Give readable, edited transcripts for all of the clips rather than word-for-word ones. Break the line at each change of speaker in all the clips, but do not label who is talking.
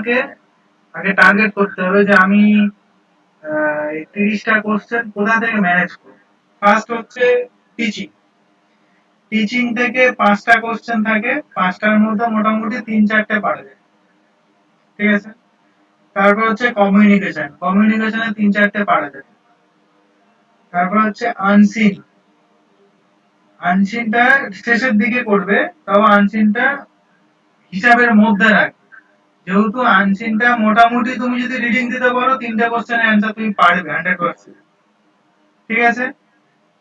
তোমাকে আগে টার্গেট করতে হবে যে আমি এই 30টা কোশ্চেন কোথা থেকে ম্যানেজ করব। ফার্স্ট হচ্ছে টিচিং। টিচিং থেকে 5টা কোশ্চেন থাকে, 5টার মধ্যে মোটামুটি 3-4টে পারবে, ঠিক আছে। তারপর হচ্ছে কমিউনিকেশন, কমিউনিকেশনে 3-4টে পারা যাবে। তারপর হচ্ছে আনসিন, আনসিনটা শেষের দিকে করবে, তাও আনসিনটা হিসাবের মধ্যে রাখবে, যেহেতু আনসিনটা মোটামুটি তুমি যদি রিডিং দিতে পারো 3টে কোশ্চেনের অ্যান্সার তুমি পারবে 100%, ঠিক আছে।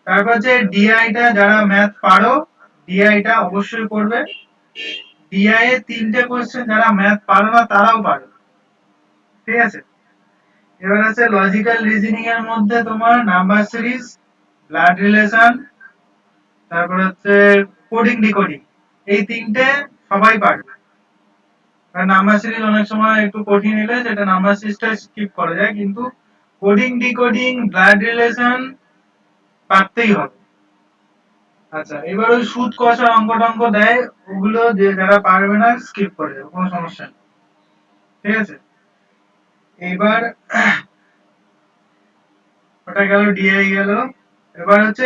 তারপর যে ডিআইটা, যারা ম্যাথ পারো ডিআইটা অবশ্যই করবে। ডিআই এ 3টে কোশ্চেন যারা ম্যাথ পারো না তারাও পারো, ঠিক আছে। এবার আছে লজিক্যাল রিজনিং এর মধ্যে তোমার নাম্বার সিরিজ, ব্লাড রিলেশন, তারপর হচ্ছে কোডিং ডিকোডিং, এই 3টে সবাই পারবে। আর নাম্বার সিরিজ অনেক সময় একটু কঠিন এলে সেটা নাম্বার সিরিজটা স্কিপ করা যায়, কিন্তু কোডিং ডিকোডিং ব্লাড রিলেশন পারতেই হবে। আচ্ছা, এবার ওই সুদ কষা অঙ্ক টঙ্ক দেয়, ওগুলো যে যারা পারবে না স্কিপ করে দেবে, কোনো সমস্যা নেই, ঠিক আছে। এবার ওটা গেল, ডিআই গেল। এবার হচ্ছে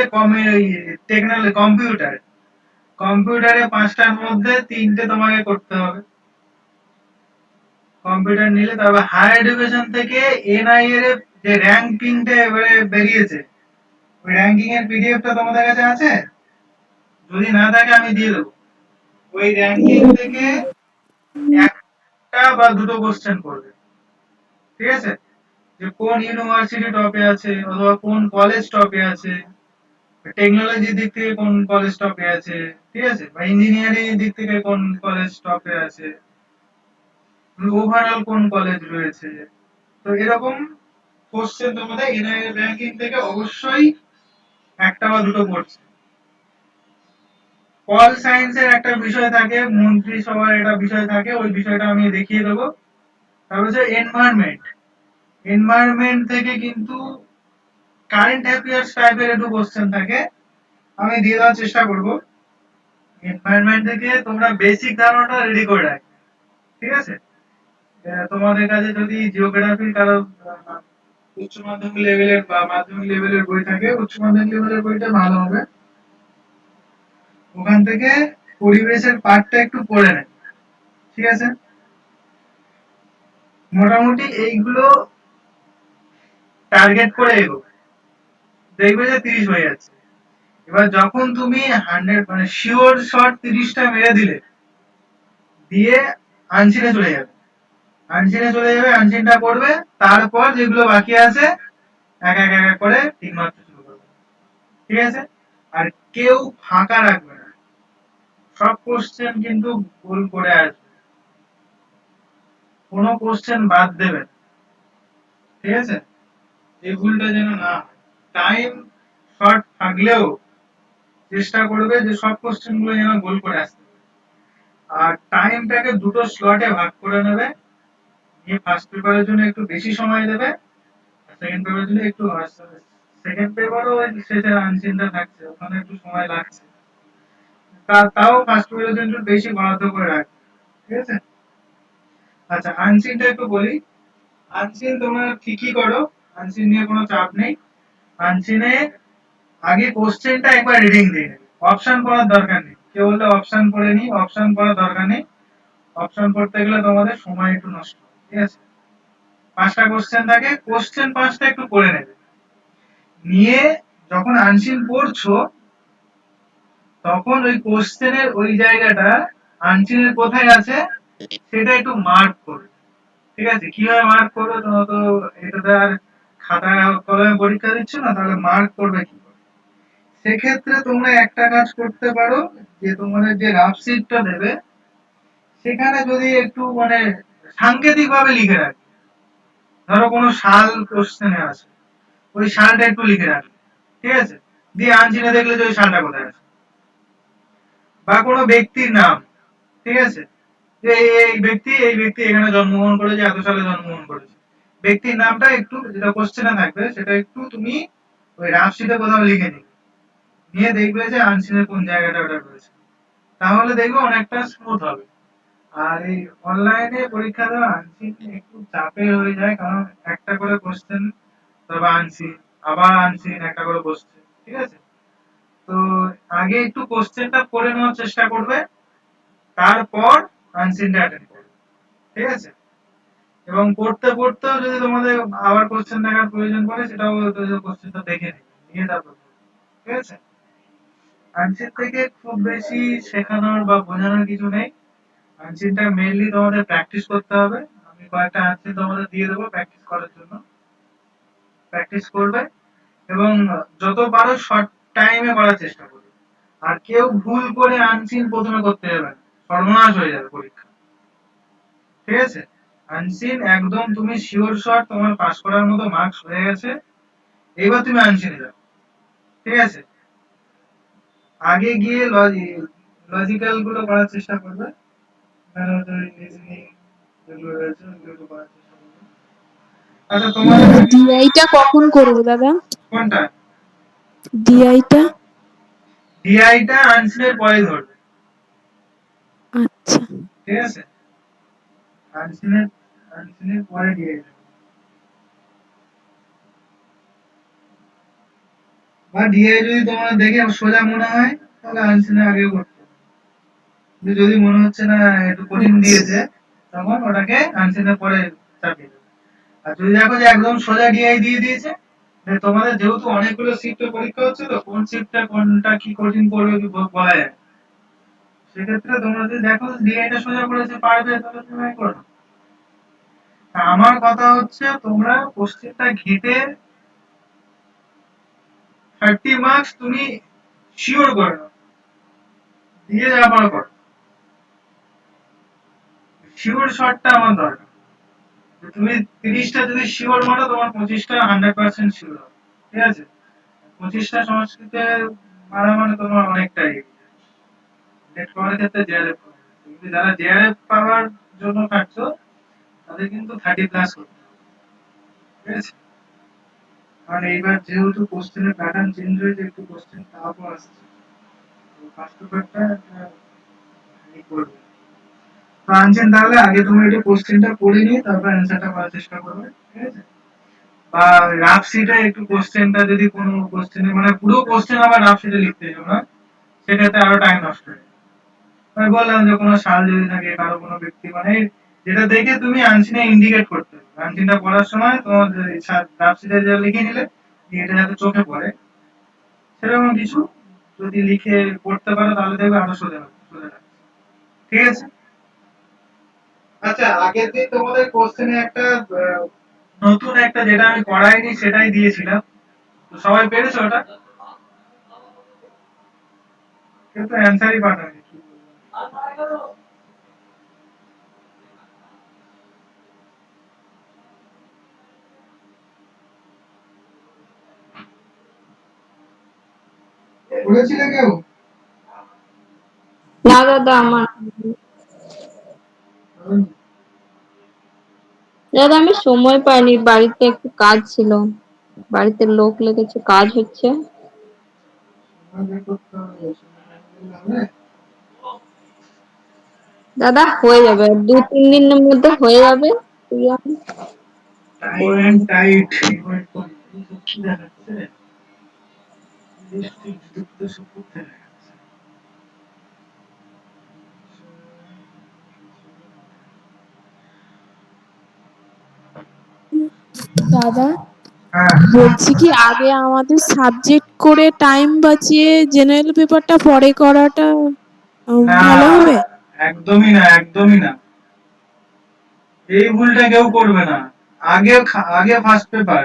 টেকনোলজি, কম্পিউটার। কম্পিউটারে 5টার মধ্যে 3টে তোমাকে করতে হবে। কম্পিউটার নিলে তারপর হায়ার এডুকেশন থেকে এনআই এর যে র্যাঙ্কিংটা এবারে বেরিয়েছে, ওই র্যাঙ্কিং এর পিডিএফটা তোমাদের কাছে আছে? যদি না থাকে আমি দিয়ে দেবো। ওই র্যাঙ্কিং থেকে একটা বা দুটো কোশ্চেন করবে, ঠিক আছে। যে কোন ইউনিভার্সিটি টপে আছে অথবা কোন কলেজ টপে আছে, টেকনোলজির দিক থেকে কোন কলেজ টপে আছে, ঠিক আছে, বা ইঞ্জিনিয়ারিং এর দিক থেকে কোন কলেজ টপে আছে, ওভারঅল কোন কলেজ রয়েছে। তো এরকম কোশ্চেন তোমাদের এনআইএ র্যাঙ্কিং থেকে অবশ্যই একটা বা দুটো পড়ছে। পল সায়েন্সের একটা বিষয় থাকে, মন্ত্রিসভার একটা বিষয় থাকে, ওই বিষয়টা আমি দেখিয়ে দেবো। তারপর হচ্ছে এনভায়রনমেন্ট, এনভায়রনমেন্ট থেকে কিন্তু কারেন্ট অ্যাফেয়ার্স টাইপের একটু কোশ্চেন থাকে, আমি দিয়ে দেওয়ার চেষ্টা করব। এনভায়রনমেন্ট থেকে তোমরা বেসিক ধারণাটা রেডি করে রাখবে, ঠিক আছে। তোমাদের কাছে যদি জিওগ্রাফির কারো উচ্চ মাধ্যমিক লেভেলের বা মাধ্যমিক লেভেলের বই থাকে, উচ্চ মাধ্যমিক লেভেলের বইটা ভালো হবে। ওখান থেকে পরিবেশের পার্টটা একটু পড়ে নেবে, ঠিক আছে। মোটামুটি এইগুলো টার্গেট করে এগো, দেখবে যে 30 হয়ে যাচ্ছে। এবার যখন তুমি 100 মানে শিওর শট 30টা মেরে দিলে, দিয়ে আনচিনে চলে যাবে, আনচিনে চলে যাবে, আনচিনটা করবে, তারপর যেগুলো বাকি আছে এক এক এক করে ঠিক মারতে শুরু করবে, ঠিক আছে। আর কেউ ফাঁকা রাখবে না, সব কোশ্চেন কিন্তু গোল করে আসবে, কোনো কোশ্চেন বাদ দেবে না, ঠিক আছে। এই ভুলটা যেন না হয়। টাইম শর্ট থাকলেও চেষ্টা করবে যে সব কোশ্চেন গুলো যেন গোল করে আসতে পারে। আর টাইমটাকে দুটো স্লটে ভাগ করে নেবে, নিয়ে ফার্স্ট পেপারের জন্য একটু বেশি সময় দেবে, আর সেকেন্ড পেপারের জন্য একটু, সেকেন্ড পেপারও শেষের আনসিনটা থাকছে, ওখানে একটু সময় লাগছে, তাও ফার্স্ট পেপারের জন্য একটু বেশি বরাদ্দ করে রাখবে, ঠিক আছে। আচ্ছা, আনসিনটা একটু বলি। আনসিন তোমরা ঠিকই করো, আনসিন নিয়ে কোনো চাপ নেই। আনসিনে আগে কোশ্চেনটা একবার রিডিং দিয়ে নেবে, অপশন পড়ার দরকার নেই। কেউ বললে অপশন পড়ে নি, অপশন পড়ার দরকার নেই। অপশন পড়তে গেলে তোমাদের সময় একটু নষ্ট হবে, ঠিক আছে। 5টা কোশ্চেন থাকে, কোশ্চেন 5টা একটু পড়ে নেবে, নিয়ে যখন আনসিন পড়ছো তখন ওই কোশ্চেনের ওই জায়গাটা আনসিনের কোথায় আছে সেটা একটু মার্ক করবে, ঠিক আছে। কিভাবে মার্ক করবে, তোমরা তো এটাতে আর খাতা কলমে পরীক্ষা দিচ্ছ না, তাহলে মার্ক করবে কি করে? সেক্ষেত্রে তোমরা একটা কাজ করতে পারো, যে তোমাদের যে রাফ শিটটা দেবে সেখানে যদি একটু মানে সাংকেতিক ভাবে লিখে রাখবে, ধরো কোনো সাল কোশ্চেনে আছে, ওই সালটা একটু লিখে রাখবে, ঠিক আছে। দিয়ে আনচিনে দেখলে যে ওই সালটা কোথায় আছে, বা কোনো ব্যক্তির নাম, ঠিক আছে, যে এই ব্যক্তি এখানে জন্মগ্রহণ করেছে, এত সালে জন্মগ্রহণ করেছে, ব্যক্তির নামটা একটু যেটা কোশ্চেনে থাকবে সেটা একটু তুমি ওই রাফ শিটে কোথাও লিখে নিবে, নিয়ে দেখবে যে আনসিনের কোন জায়গাটা ওটা রয়েছে, তাহলে দেখবে অনেকটা স্মুথ হবে। আর এই অনলাইনে পরীক্ষা দেওয়া আনসিন একটু চাপের হয়ে যায়, কারণ একটা করে কোশ্চেন, তবে আনসিন, আবার আনসিন, একটা করে কোশ্চেন, ঠিক আছে? তো আগে একটু কোশ্চেনটা করে নেওয়ার চেষ্টা করবে, তারপর আনসিনটা অ্যাটেন্ড করবে, ঠিক আছে? এবং পড়তে পড়তেও যদি তোমাদের আবার কোশ্চেন দেখার প্রয়োজন পড়ে, সেটাও কোশ্চেনটা দেখে নিবে, নিয়ে তারপর করবে, ঠিক আছে? আনসিন থেকে খুব বেশি শেখানোর বা বোঝানোর কিছু নেই। আনসিনটা মেইনলি তোমাদের প্র্যাকটিস করতে হবে। আমি কয়েকটা আনসিন তোমাদের দিয়ে দেবো প্র্যাকটিস করার জন্য, প্র্যাকটিস করবে এবং যত পারো শর্ট টাইমে করার চেষ্টা করবে। আর কেউ ভুল করে আনসিন প্রথমে করতে যাবে না, সর্বনাশ হয়ে যাবে পরীক্ষা, ঠিক আছে? আনসিন একদম তুমি শিওর শট, তোমার পাস করার মতো মার্কস হয়ে গেছে, এবার তুমি আনসিনে যাও, ঠিক আছে? আগে গিয়ে লজিক্যাল গুলো করার চেষ্টা করবে, রিজনিং যেগুলো রয়েছে ওগুলো একটু করার চেষ্টা করবে। আচ্ছা তোমাদের
ডিআইটা কখন করবো দাদা?
কোনটা?
ডিআইটা?
ডিআইটা আনসিনের পরে ধরবে,
আচ্ছা।
ঠিক আছে? আনসিনের আনসিনের পরে ডিআই, বা ডিআই যদি তোমার দেখে সোজা মনে হয় তাহলে আনসিনে আগেও করতে হবে। কিন্তু যদি মনে হচ্ছে না একটু কঠিন
আচ্ছা।
দিয়েছে, তখন ওটাকে আনসিনের পরে চাপিয়ে দেবে। আর যদি দেখো যে একদম সোজা ডিআই দিয়ে দিয়েছে, যে তোমাদের যেহেতু অনেকগুলো শিফটে পরীক্ষা হচ্ছে, তো কোন শিফটে কোনটা কি কঠিন পড়বে কি বলা যায় না। সেক্ষেত্রে তোমরা যদি দেখো ডিআইটা সোজা করেছে পারবে, তাহলে তুমি করো। আমার কথা হচ্ছে তোমরা কোশ্চেনটা ঘেটে 30 মার্কস তুমি শিওর করে নাও, দিয়ে যা পারো করো। শিওর শটটা আমার দরকার। তুমি 30টা যদি শিওর মারো, তোমার 25টা 100% শিওর হবে, ঠিক আছে? 25টা সংস্কৃতে মারা মানে তোমার অনেকটাই নেট পাওয়ার ক্ষেত্রে জেআরএফ, কিন্তু যারা জেআরএফ পাওয়ার জন্য কাটছো, তাদের কিন্তু 30+ করতে হবে, ঠিক আছে? আর এইবার যেহেতু কোশ্চেনের প্যাটার্ন চেঞ্জ হয়েছে, একটু কোশ্চেন টাফও আসছে, তো ফার্স্ট পেপারটা করবে। আনছেন তাহলে আগে তুমি একটু কোশ্চেনটা পড়ে নিয়ে তারপর অ্যান্সারটা করার চেষ্টা করবে, ঠিক আছে? বা রাফ শিটে একটু কোশ্চেনটা, যদি কোনো কোশ্চেনে মানে পুরো কোশ্চেন আবার রাফ শিটে লিখতে যাও না, সেক্ষেত্রে আরো টাইম নষ্ট হয়ে যাবে। আমি বললাম যে কোনো সাল যদি থাকে, কারো কোনো ব্যক্তি, মানে যেটা দেখে তুমি আনসিনে ইন্ডিকেট করতে হবে। আনসিনটা পড়ার সময় তোমার রাফ শিটে যা লিখে নিলে, এটা যাতে চোখে পড়ে, সেরকম কিছু যদি লিখে পড়তে পারো, তাহলে দেখবে আরো সোজা হবে, সোজা লাগবে, ঠিক আছে? আচ্ছা আগের দিন তোমাদের কোশ্চেনে একটা নতুন একটা, যেটা আমি করাইনি সেটাই দিয়েছিলাম, তো সবাই পেরেছো ওটা? কেউ তো অ্যান্সারই পাঠায়নি, কি বলবো? করেছিলে কেউ?
না দাদা, আমার দাদা আমি সময় পাইনি, বাড়িতে একটু কাজ ছিল, বাড়িতে লোক লেগেছে, কাজ হচ্ছে। দাদা হয়ে যাবে, 2-3 দিনের মধ্যে হয়ে যাবে।
টাইম এন্ড টাইট ইনভাইট করি, কি দেখাচ্ছে ডিস্ট্রিক্ট যুক্ত সুপুর দেখাচ্ছে।
দাদা
হ্যাঁ
বলছি কি, আগে আমাদের সাবজেক্ট করে টাইম বাঁচিয়ে জেনারেল পেপারটা পরে করাটা
না,
ভালো হবে?
একদমই না, একদমই না, এই ভুলটা কেউ করবে না। আগে আগে ফার্স্ট পেপার,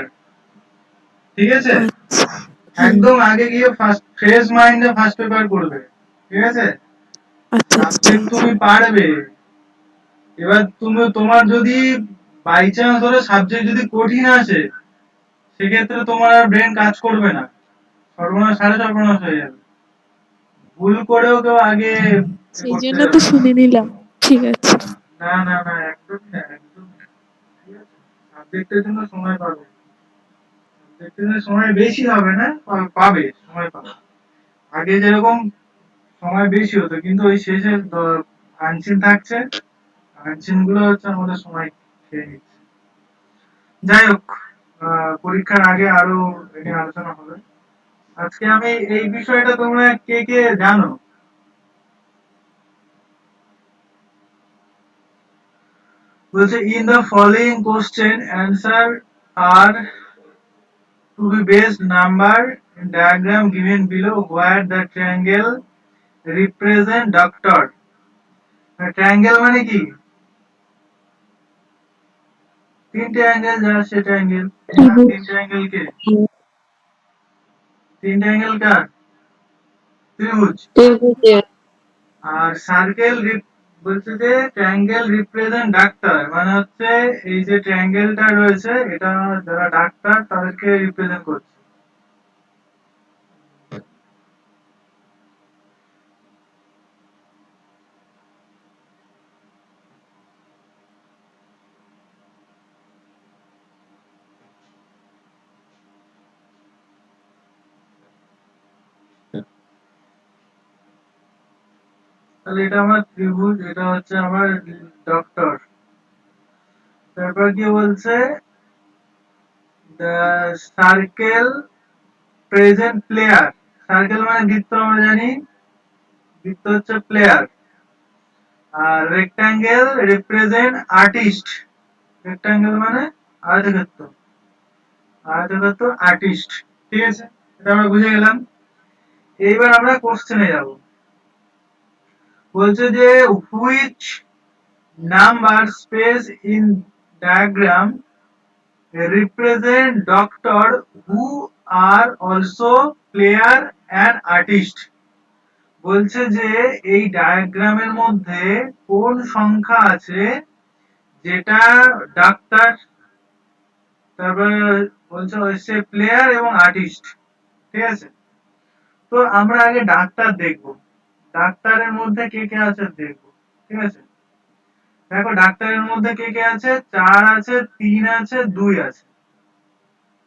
ঠিক আছে?
আচ্ছা। হ্যাঁ।
একদম আগে গিয়ে ফার্স্ট ফ্রেশ মাইন্ডে ফার্স্ট পেপার করবে, ঠিক আছে?
আচ্ছা আচ্ছা, ঠিক
সাবজেক্ট
আছে।
তুমি পারবে। এবার তুমি তোমার যদি বাই চান্স ধরো সাবজেক্ট যদি কঠিন আসে, সেক্ষেত্রে তোমার আর ব্রেন কাজ করবে না, সর্বনাশ, সাড়ে সর্বনাশ হয়ে যাবে। ভুল করেও কেউ আগে
সেই
করতে
জন্য তো
যাবে না।
শুনে নিলাম। ঠিক আছে।
না না না, একদমই না, একদমই না, ঠিক আছে? সাবজেক্টের জন্য সময় পাবে, সাবজেক্টের জন্য সময় বেশি হবে না, পাবে, সময় পাবে। আগে যেরকম সময় বেশি হতো, কিন্তু ওই শেষে আনসিন থাকছে, আর্জিন গুলো হচ্ছে আমাদের সময় খেয়ে নিচ্ছে। যাই হোক, পরীক্ষার আগে আরো এটা আলোচনা হবে। আজকে আমি এই বিষয়টা তোমরা কে কে জানো? বলছে in the following question answer are to be based number in diagram given below where the triangle represent doctor. Triangle মানে কি? তিনটে অ্যাঙ্গেল যার সেটা অ্যাঙ্গেল।
ত্রিভুজ।
তিনটে অ্যাঙ্গেল কে? তিনটে অ্যাঙ্গেল কার? ত্রিভুজ।
ত্রিভুজের।
আর সার্কেল বলছে যে ট্রায়াঙ্গেল রিপ্রেজেন্ট ডাক্তার, মানে হচ্ছে এই যে ট্রায়াঙ্গেলটা রয়েছে এটা যারা ডাক্তার তাদেরকে রিপ্রেজেন্ট করছে। তাহলে এটা আমার ত্রিভুজ, এটা হচ্ছে আমার ডক্টর। তারপর কি বলছে? The circle present player. Circle মানে বৃত্ত, আমরা জানি বৃত্ত হচ্ছে প্লেয়ার। আর রেক্টাঙ্গেল রিপ্রেজেন্ট আর্টিস্ট। রেক্টাঙ্গেল মানে আয়তক্ষেত্র, আয়তক্ষেত্র আর্টিস্ট। ঠিক আছে, এটা আমরা বুঝে গেলাম। এইবার আমরা কোশ্চেনে যাব। বলছে যে which number space in diagram represent doctor who are also player and artist. বলছে যে এই ডায়াগ্রামের মধ্যে কোন সংখ্যা আছে যেটা ডাক্তার, তারপরে বলছে হচ্ছে প্লেয়ার এবং আর্টিস্ট। ঠিক আছে, তো আমরা আগে ডাক্তার দেখব, ডাক্তারের মধ্যে কে কে আছে দেখব। ঠিক আছে, দেখো ডাক্তারের মধ্যে কে কে আছে? 4 আছে, 3 আছে, 2 আছে,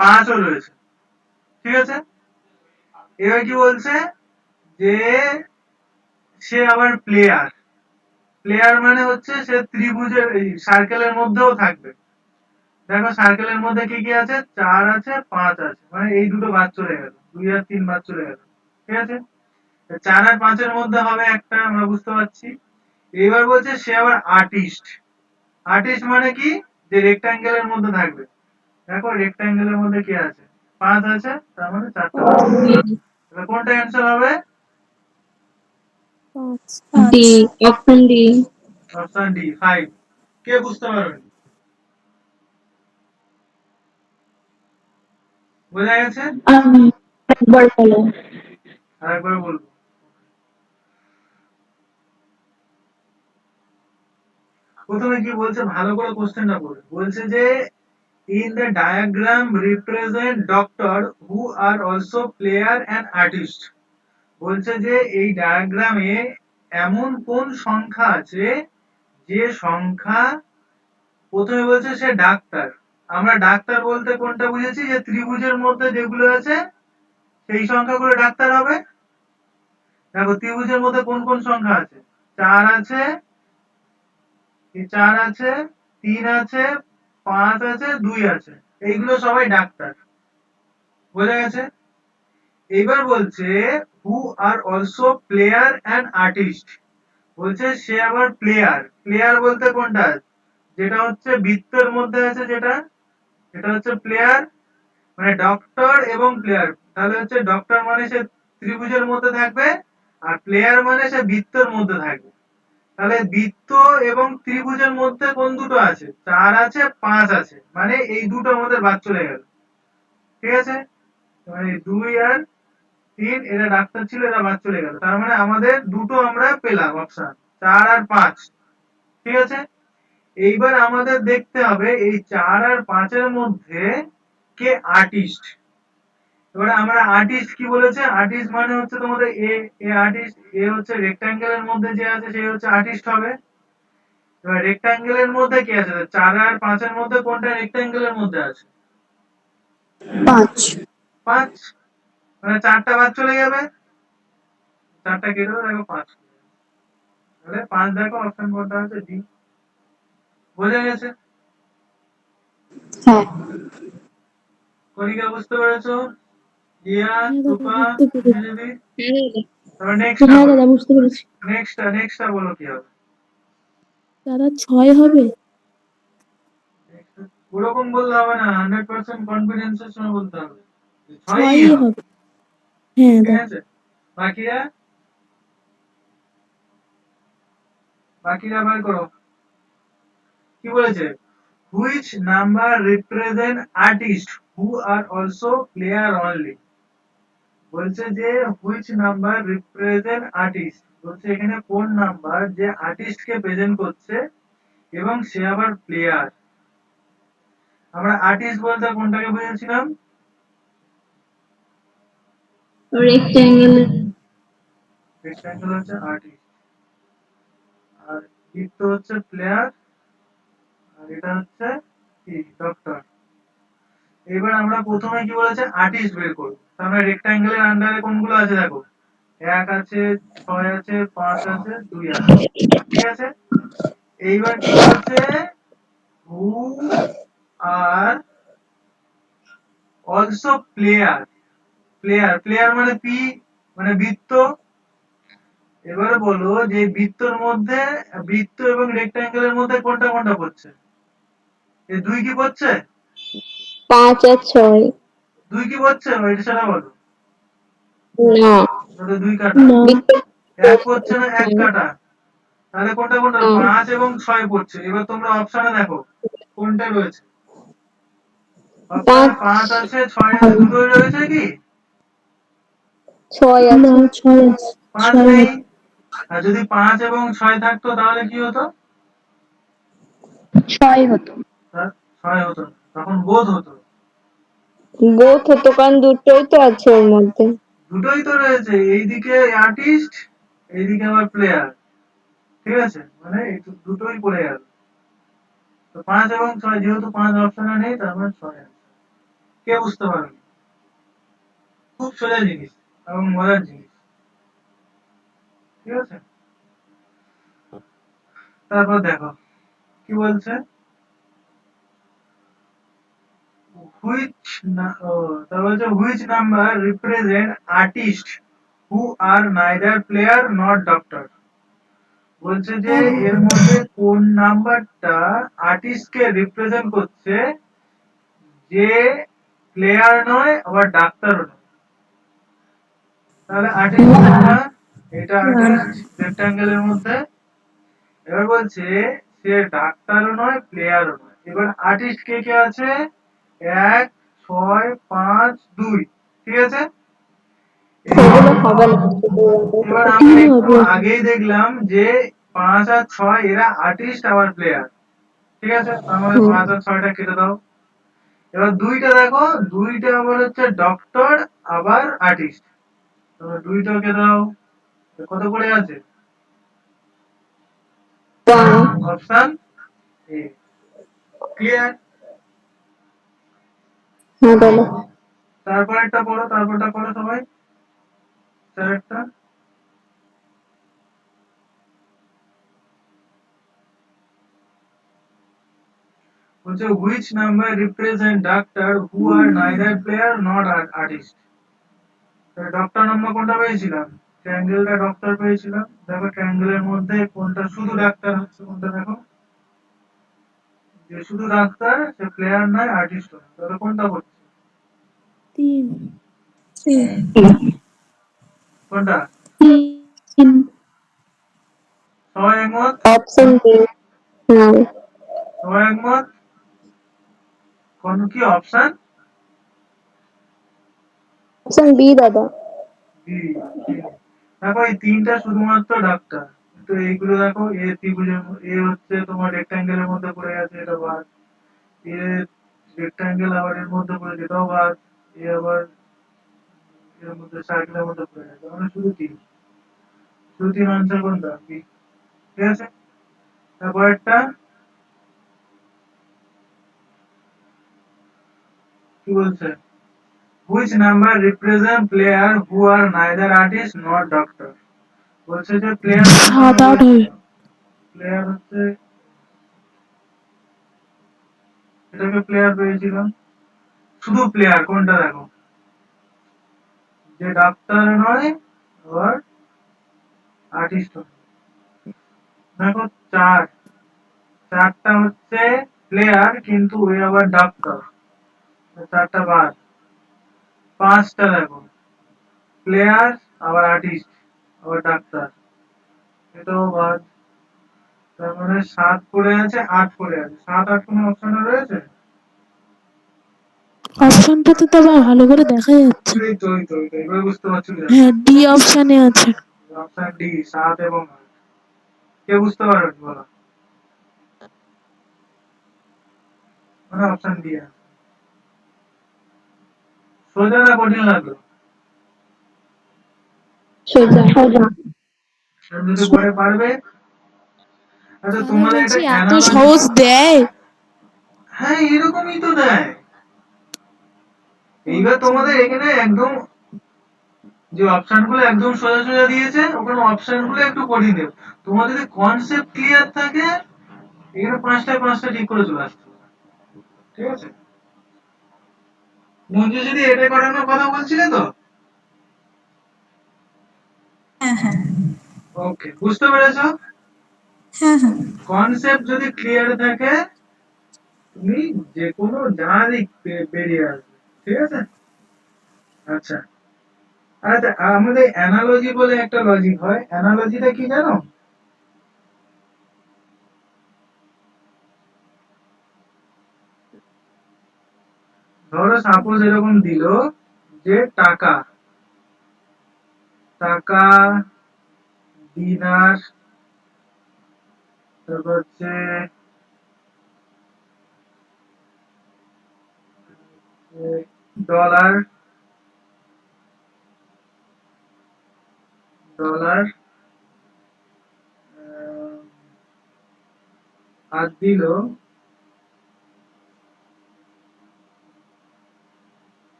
5 ও রয়েছে। ঠিক আছে, এবার কি বলছে যে সে আবার প্লেয়ার। প্লেয়ার মানে হচ্ছে সে ত্রিভুজের এই সার্কেলের মধ্যেও থাকবে। দেখো সার্কেলের মধ্যে কি কি আছে? 4 আছে, 5 আছে, মানে এই দুটো বাদ চলে গেল, 2 আর 3 বাদ চলে গেল। ঠিক আছে, 4 আর 5 এর মধ্যে হবে একটা, আমরা বুঝতে পারছি। এবার বলছে সে আবার আর্টিস্ট। আর্টিস্ট মানে কি? যে রেক্টাঙ্গেলের মধ্যে থাকবে। দেখো রেক্টাঙ্গেলের মধ্যে কি আছে? 5 আছে, তার মানে 4টা বাদ। তাহলে কোনটা অ্যান্সার হবে?
D, option D.
Option D 5। কে বুঝতে পারবেন? বোঝা গেছে?
একবার বলো।
আরেকবার বলবো। প্রথমে কি বলছে ভালো করে কোশ্চেনটা পড়ে। বলছে যে in the diagram represent doctor who are also player and artist. বলছে যে এই ডায়াগ্রামে এমন কোন সংখ্যা আছে যে সংখ্যা, প্রথমে বলছে সে ডাক্তার। আমরা ডাক্তার বলতে কোনটা বুঝেছি? যে ত্রিভুজের মধ্যে যেগুলো আছে সেই সংখ্যাগুলো ডাক্তার হবে। দেখো ত্রিভুজের মধ্যে কোন কোন সংখ্যা আছে? 4 আছে, 4 আছে, 3 আছে, 5 আছে, 2 আছে, এইগুলো সবাই ডাক্তার। বোঝা গেছে? এবার বলছে who are also player and artist. বলছে সে আবার প্লেয়ার। প্লেয়ার বলতে কোনটা? যেটা হচ্ছে বৃত্তের মধ্যে আছে, যেটা এটা হচ্ছে প্লেয়ার। মানে ডক্টর এবং প্লেয়ার, তাহলে হচ্ছে ডক্টর মানে সে ত্রিভুজের মধ্যে থাকবে, আর প্লেয়ার মানে সে বৃত্তের মধ্যে থাকবে। তাহলে বৃত্ত এবং ত্রিভুজের মধ্যে কোন দুটো আছে? 4 আছে, 5 আছে, মানে এই দুটো আমাদের বাদ চলে গেল। ঠিক আছে, মানে 2 আর 3 এরা ডাক্তার ছিল, এরা বাদ চলে গেল। তার মানে আমাদের দুটো আমরা পেলাম অপশন 4 আর 5। ঠিক আছে, এইবার আমাদের দেখতে হবে এই 4 আর 5 এর মধ্যে কে আর্টিস্ট। এবারে আমরা আর্টিস্ট কি বলেছে? আর্টিস্ট মানে হচ্ছে তোমাদের এ। এ আর্টিস্ট, এ হচ্ছে রেক্টাঙ্গেলের মধ্যে যে আছে সে হচ্ছে আর্টিস্ট হবে। এবার রেক্টাঙ্গেলের মধ্যে কি আছে? 4 আর 5 এর মধ্যে কোনটা রেক্টাঙ্গেলের মধ্যে আছে?
5।
5, মানে 4টা বাদ চলে যাবে, 4টা কেটে দেবো, দেখো 5। তাহলে 5 দেখো অপশন কোনটা আছে? ডি। বোঝা গেছে?
হ্যাঁ
কণিকা বুঝতে পেরেছো? রিয়া,
হ্যাঁ দাদা
রূপা,
বুঝতে পেরেছি।
মেহেদি?
হ্যাঁ দাদা
তারপর নেক্সটটা
হ্যাঁ
বলো।
দাদা বুঝতে পেরেছি।
নেক্সটটা বলো কি হবে?
দাদা 6 হবে।
ওরকম বললে হবে না, 100% কনফিডেন্সের সঙ্গে বলতে হবে। 6ই
6ই
হবে।
হবে। হ্যাঁ
ঠিক
দাদা।
আছে? বাকিরা বাকিরা বার করো। কি বলেছে? Which number represent artist who are also player only? বলছে যে হুইচ নাম্বার রিপ্রেজেন্ট আর্টিস্ট, বলছে এখানে কোন নাম্বার যে আর্টিস্টকে প্রেজেন্ট করছে এবং সে আবার প্লেয়ার। আমরা আর্টিস্ট বলতে কোনটাকে বুঝেছিলাম?
রেক্ট্যাঙ্গেল
রেক্ট্যাঙ্গেল হচ্ছে আর্টিস্ট, আর বৃত্ত হচ্ছে প্লেয়ার, আর এটা হচ্ছে কি ডক্টর। এবার আমরা প্রথমে কি বলেছে আর্টিস্ট বের করব। তাহলে রেক্ট্যাঙ্গেলের আন্ডারে কোনগুলো আছে দেখো, 1 আছে, 6 আছে, 5 আছে, 2 আছে। ঠিক আছে? এইবার কি বলছে? Who are also player. Player মানে পি, মানে বৃত্ত। এবারে বলো যে বৃত্তর মধ্যে, বৃত্ত এবং রেক্ট্যাঙ্গেলের মধ্যে কোনটা কোনটা পড়ছে? এই 2 কি পড়ছে?
5 আর 6
2 কি পড়ছে? এটা সেটা বলো।
না
তাহলে 2 কাটা।
না।
1 পড়ছে না, 1 কাটা। তাহলে কোনটা কোনটা? 5 এবং 6 পড়ছে। এবার তোমরা অপশনে দেখো কোনটা রয়েছে। অপশনে 5 আছে, 6 আছে, দুটোই রয়েছে কি?
6
না
আছে
6 আছে।
5
6
নেই।
আছে।
আর যদি 5 এবং 6 থাকতো তাহলে কি হতো?
6 হতো।
6 হতো না, তখন বোধ হতো।
বোথ হতো কারণ দুটোই তো আছে ওর মধ্যে।
দুটোই তো রয়েছে, এইদিকে আর্টিস্ট, এইদিকে আবার প্লেয়ার। ঠিক আছে? মানে এই দুটোই পড়ে গেল। তো 5 এবং 6, যেহেতু 5 অপশনে নেই তার মানে 6 আছে। কে বুঝতে পারবে? খুব সোজা জিনিস এবং মজার জিনিস। ঠিক আছে? তারপর দেখো কি বলছে? Which number represent artist who are neither player not doctor? বলছে যে এর মধ্যে কোন নাম্বারটা আর্টিস্টকে রিপ্রেজেন্ট করছে যে প্লেয়ার নয় আবার ডাক্তারও নয়? তাহলে আর্টিস্ট কোনটা? এটা আর্টিস্ট রেক্ট্যাঙ্গেলের মধ্যে। এবার বলছে সে ডাক্তারও নয় প্লেয়ারও নয়। এবার আর্টিস্ট কে কে আছে? 1, 6, 5, 2। ঠিক আছে?
ওগুলো হবে না।
এবার আমরা একটু আগেই দেখলাম যে 5 আর 6 এরা আর্টিস্ট আবার প্লেয়ার। ঠিক আছে? তার মানে 5 আর 6টা কেটে দাও। এবার 2টা দেখো, 2টা আবার হচ্ছে ডক্টর আবার আর্টিস্ট। তাহলে 2টাকে দাও। কত করে আছে? Option A. ক্লিয়ার?
হ্যাঁ বলো।
তারপরেরটা পড়ো, তারপরটা পড়ো সবাই। স্যারেরটা। বলছে which number represent doctor who are neither player nor artist? Doctor number কোনটা পেয়েছিলাম? ট্রায়াঙ্গেলটা ডক্টর পেয়েছিলাম। দেখো ট্রায়াঙ্গেলের মধ্যে কোনটা শুধু ডাক্তার হচ্ছে, কোনটা দেখো? যে শুধু ডাক্তার সে প্লেয়ার নয় আর্টিস্ট নয়। তাহলে কোনটা পড়ছে?
3।
কোনটা?
3।
সবাই একমত?
Option B. হ্যাঁ
সবাই একমত? কোন কি অপশন?
অপশন বি দাদা।
বি। দেখো এই 3টা শুধুমাত্র ডাক্তার। তো এইগুলো দেখো, এ ত্রিভুজের এ হচ্ছে তোমার রেক্ট্যাঙ্গেলের মধ্যে পড়ে গেছে, এটা বাদ। এ রেক্ট্যাঙ্গেল আবার এর মধ্যে পড়ে, যেটাও বাদ। এ আবার এর মধ্যে সার্কেলের মধ্যে পড়ে গেছে, মানে শুধু 3। শুধু 3 আনসার কোনটা? বি। ঠিক আছে? তারপরেরটা কি বলছে? Which number represent player who are neither artist not doctor? বলছে যে প্লেয়ার
7 8 হবে।
প্লেয়ার হচ্ছে এটাকে প্লেয়ার পেয়েছিলাম। শুধু প্লেয়ার কোনটা দেখো, যে ডাক্তার নয় আবার আর্টিস্ট। দেখো চারটা হচ্ছে প্লেয়ার কিন্তু ওই আবার ডাক্তার, চারটা বাদ। পাঁচটা দেখো, প্লেয়ার আবার আর্টিস্ট আবার ডাক্তার, এটাও বাদ। তার মানে 7 পড়ে আছে, 8 পড়ে আছে। 7 8 কোনো অপশনে রয়েছে?
অপশনটাতে তো আবার ভালো করে দেখা যাচ্ছে।
এই তো এবার বুঝতে পারছি।
হ্যাঁ, ডি অপশনে আছে।
অপশন ডি 7 এবং 8। কে বুঝতে পারবে বলো? মানে অপশন ডি আছে। সোজা না কঠিন লাগলো?
সোজা।
যদি পরে পারবে। আচ্ছা
কেন
তোমাদের
বলছি
এটা
এত
অ্যানালজি।
সহজ দেয়?
হ্যাঁ এরকমই তো দেয়। এইবার
আচ্ছা।
তোমাদের এখানে একদম যে অপশন গুলো একদম সোজা সোজা দিয়েছে, ওখানে অপশন গুলো একটু কঠিন দেবে। তোমার যদি কনসেপ্ট ক্লিয়ার থাকে, এখানে পাঁচটায় পাঁচটা ঠিক করে চলে আসতে পারে। ঠিক আছে? মঞ্জু যদি এটা করানোর কথা বলছিলে তো?
হ্যাঁ হ্যাঁ
ওকে, বুঝতে পেরেছো?
হ্যাঁ হ্যাঁ
কনসেপ্ট যদি ক্লিয়ার থাকে, তুমি যে কোনো জানারই বেরিয়ে আসবে। ঠিক আছে? আচ্ছা আচ্ছা, আমাদের অ্যানালজি বলে একটা লজিক হয়। অ্যানালজিটা কি জানো? ধরো সাপোজ এরকম দিল যে টাকা টাকা দিনার, তারপর হচ্ছে ডলার ডলার আর দিল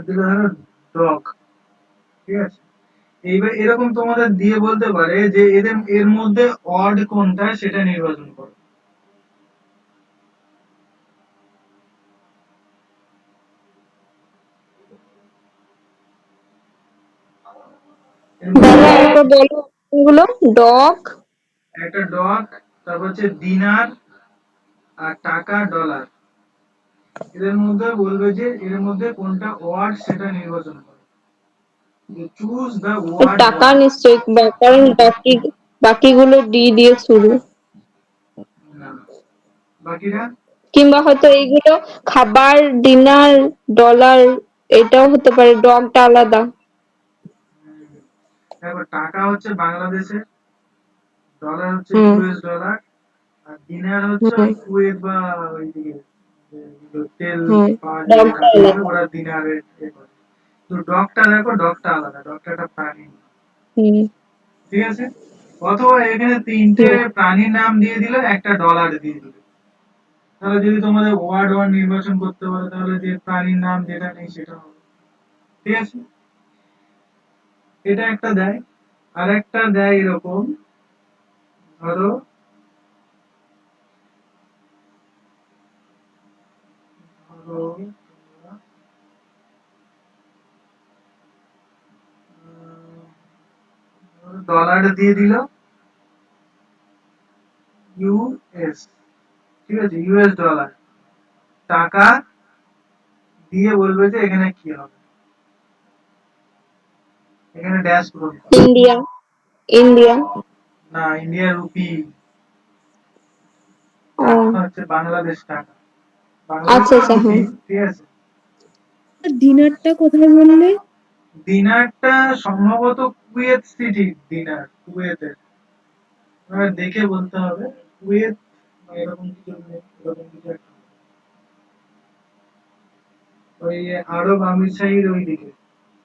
ধরো ডগ। ঠিক আছে? এইবার এরকম তোমাদের দিয়ে বলতে পারে যে এর মধ্যে অড কোনটা সেটা নির্বাচন করো। এর মধ্যে
দাদা একবার বলো এগুলো। ডগ।
একটা ডগ, তারপর হচ্ছে দিনার আর টাকা ডলার। এদের মধ্যে বলবে যে এর মধ্যে কোনটা ওয়ার্ড সেটা নির্বাচন করো। চুজ দ্য ওয়ার্ড
টাকা
ডগ।
নিশ্চয়ই, কারণ বাকিগুলো ডি দিয়ে শুরু।
না, বাকিরা
কিংবা হয়তো এইগুলো খাবার, ডিনার, ডলার, এটাও হতে পারে, ডগটা আলাদা।
দেখো টাকা হচ্ছে বাংলাদেশের, ডলার হচ্ছে
হুম
ইউএস ডলার, আর দিনার হচ্ছে
হুম
ওই কুয়েত বা ওইদিকে তেল
হুম
পাওয়া যে
ডগটা
কান্ট্রিগুলো,
আলাদা।
ওরা দিনারে করে। তো ডগটা দেখো, ডগটা আলাদা, ডগটা একটা প্রাণী।
হুম
ঠিক আছে? অথবা এখানে তিনটে
হুম
প্রাণীর নাম দিয়ে দিল, একটা ডলার দিয়ে দিল। তাহলে যদি তোমাদের ওয়ার্ড ওয়ান নির্বাচন করতে পারে, তাহলে যে প্রাণীর নাম যেটা নেই সেটা হবে। ঠিক আছে? এটা একটা দেয়। আর একটা দেয় এরকম, ধরো ধরো ডলার দিয়ে দিল ইউএস। ঠিক আছে? US dollar. টাকা দিয়ে বলবে যে এখানে কি হবে, এখানে ড্যাশ পূরণ করো।
ইন্ডিয়া। ইন্ডিয়া।
না, ইন্ডিয়ার রুপি।
ও
টাকা হচ্ছে বাংলাদেশ টাকা,
আচ্ছা
বাংলাদেশের
আচ্ছা
রুপি।
হ্যাঁ।
ঠিক আছে?
ডিনারটা কোথায় বললে?
দিনারটা সম্ভবত কুয়েত সিটি দিনার, কুয়েতের। এবার দেখে বলতে হবে। কুয়েত বা এরকম কিছু এরকম কিছু একটা। ওই আরব আমিরশাহির ওই দিকে।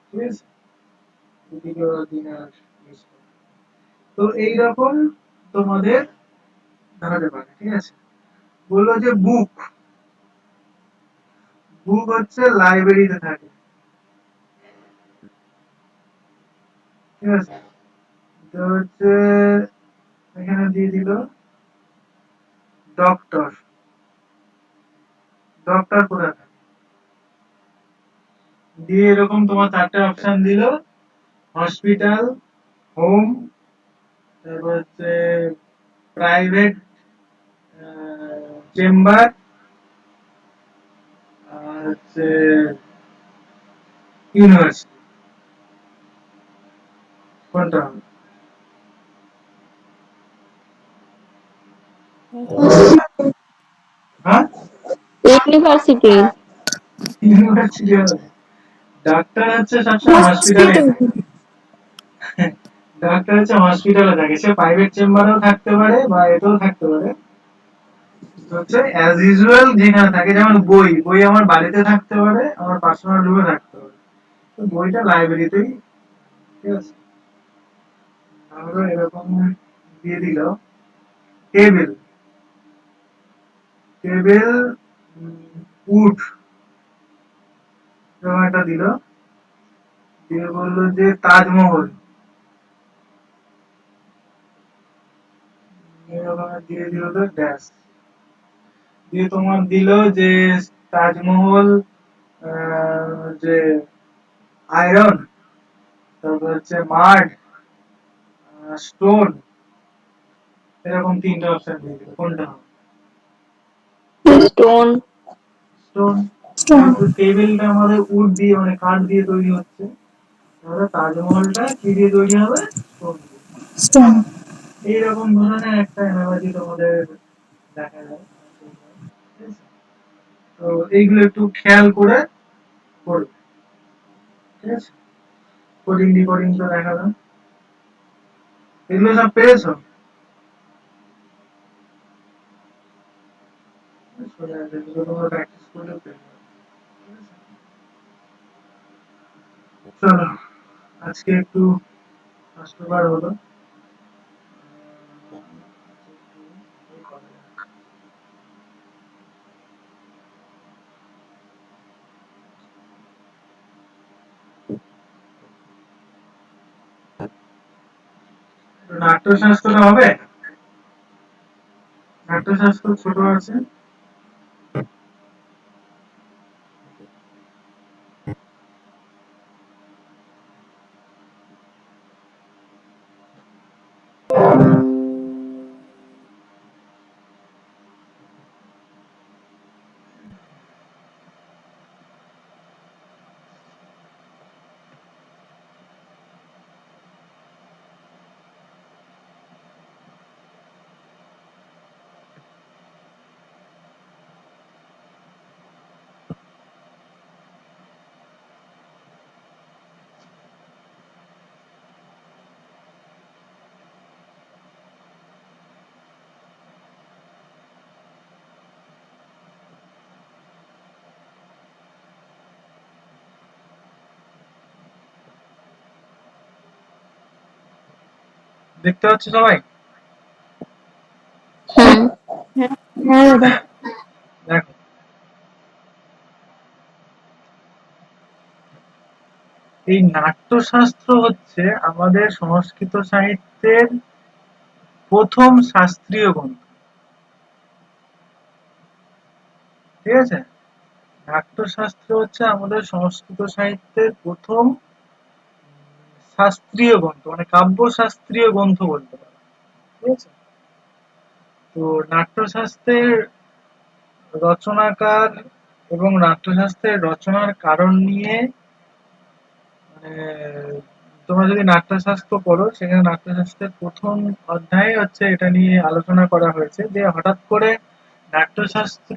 ঠিক আছে? ওইদিকে ওরা দিনার use করে। তো এইরকম তোমাদের দাঁড়াতে পারে। ঠিক আছে? বললো যে বুক বুক হচ্ছে লাইব্রেরিতে থাকে। ঠিক আছে? তো হচ্ছে এখানে দিয়ে দিল ডক্টর। ডক্টর কোথায় থাকে? দিয়ে এরকম তোমার 4টে অপশন দিল, হসপিটাল, হোম, তারপর হচ্ছে প্রাইভেট চেম্বার, আর হচ্ছে ইউনিভার্সিটি। কোনটা হবে? হ্যাঁ,
ইউনিভার্সিটি।
ইউনিভার্সিটি হবে। ডাক্তার হচ্ছে সবসময় হসপিটালে
হসপিটাল।
থাকে। ডাক্তার হচ্ছে হসপিটালে থাকে, সে প্রাইভেট চেম্বারেও থাকতে পারে বা এতেও থাকতে পারে। হচ্ছে অ্যাজ ইউজুয়াল যেখানে থাকে, যেমন বই বই আমার বাড়িতে থাকতে পারে, আমার পার্সোনাল রুমে থাকতে পারে। তো বইটা লাইব্রেরিতেই, ঠিক আছে? তাহলে এরকম দিয়ে দিল টেবিল। টেবিল, উড, এরকম একটা দিল। দিয়ে বললো যে তাজমহল, এরকম দিয়ে দিল তো ড্যাশ। দিয়ে তোমার দিল যে তাজমহল, যে আয়রন, তারপর হচ্ছে মাড, স্টোন, এরকম 3টে অপশন দিয়ে দিল। কোনটা হবে?
স্টোন।
স্টোন।
স্টোন।
যেহেতু টেবিলটা আমাদের উড দিয়ে মানে কাঠ দিয়ে তৈরি হচ্ছে, তাহলে তাজমহলটা কি দিয়ে তৈরি হবে? স্টোন দিয়ে।
স্টোন।
এইরকম ধরনের একটা অ্যানালজি তোমাদের দেখা যায়। ঠিক আছে? তো এইগুলো একটু খেয়াল করে করবে। ঠিক আছে? কোডিং ডিকোডিং তো দেখালাম, এগুলো সব পেরেছো? সোজা যেগুলো তোমরা প্র্যাকটিস করলে পেরে যাবে। ঠিক আছে? চলো, আজকে একটু কষ্টকর হলো। নাট্যশাস্ত্র হবে? নাট্যশাস্ত্র ছোট আছে। দেখতে পাচ্ছ সবাই?
হ্যাঁ।
হ্যাঁ দাদা।
দেখো, এই নাট্যশাস্ত্র হচ্ছে আমাদের সংস্কৃত সাহিত্যের প্রথম শাস্ত্রীয় গ্রন্থ। ঠিক আছে? নাট্যশাস্ত্র হচ্ছে আমাদের সংস্কৃত সাহিত্যের প্রথম শাস্ত্রীয় গ্রন্থ, মানে কাব্য শাস্ত্রীয় গ্রন্থ বলতে পারো। ঠিক আছে? তো নাট্যশাস্ত্রের রচনাকার এবং নাট্যশাস্ত্রের রচনার কারণ নিয়ে, মানে তোমরা যদি নাট্যশাস্ত্র পড়ো, সেখানে নাট্যশাস্ত্রের প্রথম অধ্যায়ে হচ্ছে এটা নিয়ে আলোচনা করা হয়েছে যে হঠাৎ করে নাট্যশাস্ত্র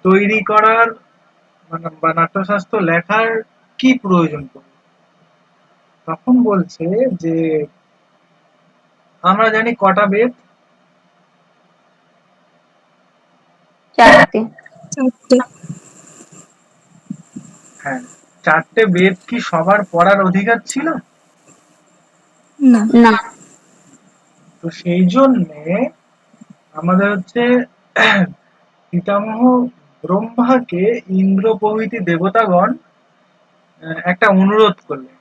তৈরি করার, মানে বা নাট্যশাস্ত্র লেখার কি প্রয়োজন পড়লো। তখন বলছে যে আমরা জানি কটা বেদ?
চারটে।
4টে।
হ্যাঁ, 4টে বেদ কি সবার পড়ার অধিকার ছিল?
না।
না।
তো সেই জন্যে আমাদের হচ্ছে পিতামহ ব্রহ্মাকে ইন্দ্র প্রভৃতি দেবতাগণ একটা অনুরোধ করলেন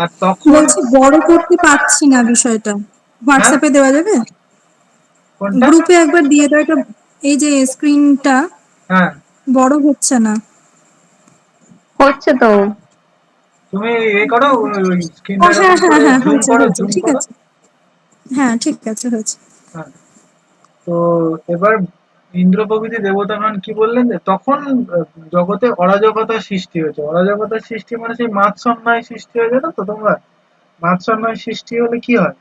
আর তখন
বলছি বড় করতে পারছি না বিষয়টা,
হ্যাঁ
হোয়াটসঅ্যাপে দেওয়া যাবে?
কোনটা?
গ্রুপে একবার দিয়ে দাও এটা, এই যে স্ক্রিনটা
হ্যাঁ
বড় হচ্ছে না।
হচ্ছে তো।
তুমি করো, ওই
ও
স্ক্রিনটা
হ্যাঁ
এরকম
হ্যাঁ
করে
হ্যাঁ,
জুম
হয়েছে
করো,
হয়েছে,
জুম
ঠিক
করো।
আছে। হ্যাঁ ঠিক আছে, হয়েছে।
হ্যাঁ, তো এবার ইন্দ্র প্রভৃতি দেবতাগণ কি বললেন, যে তখন জগতে অরাজকতার সৃষ্টি হয়েছে। অরাজকতার সৃষ্টি মানে সেই মাৎসন্যায় সৃষ্টি হয়েছে না তো তোমরা? মাৎসন্যায় সৃষ্টি হলে কি হয়,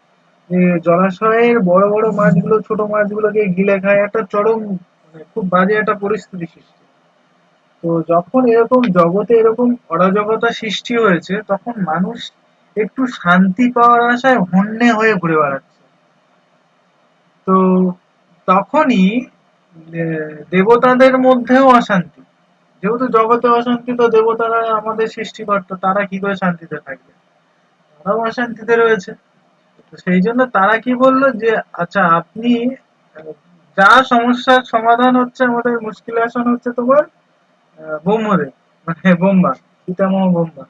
যে জলাশয়ের বড় বড় মাছগুলো ছোট মাছগুলোকে গিলে খায়, একটা চরম মানে খুব বাজে একটা পরিস্থিতি সৃষ্টি। তো যখন এরকম জগতে এরকম অরাজকতা সৃষ্টি হয়েছে, তখন মানুষ একটু শান্তি পাওয়ার আশায় হন্যে হয়ে ঘুরে বেড়াচ্ছে। তো তখনই দেবতাদের মধ্যেও অশান্তি। যেহেতু জগতে অশান্তি, তো দেবতারা আমাদের সৃষ্টিকর্তা, তারা কি করে শান্তিতে থাকবে? তারাও অশান্তিতে রয়েছে। তো সেই জন্য তারা কি বললো, যে আচ্ছা আপনি আহ, যা সমস্যার সমাধান হচ্ছে, আমাদের মুশকিল আসান হচ্ছে তোমার ব্রহ্মদেব, মানে ব্রহ্মা, পিতামহ ব্রহ্মা।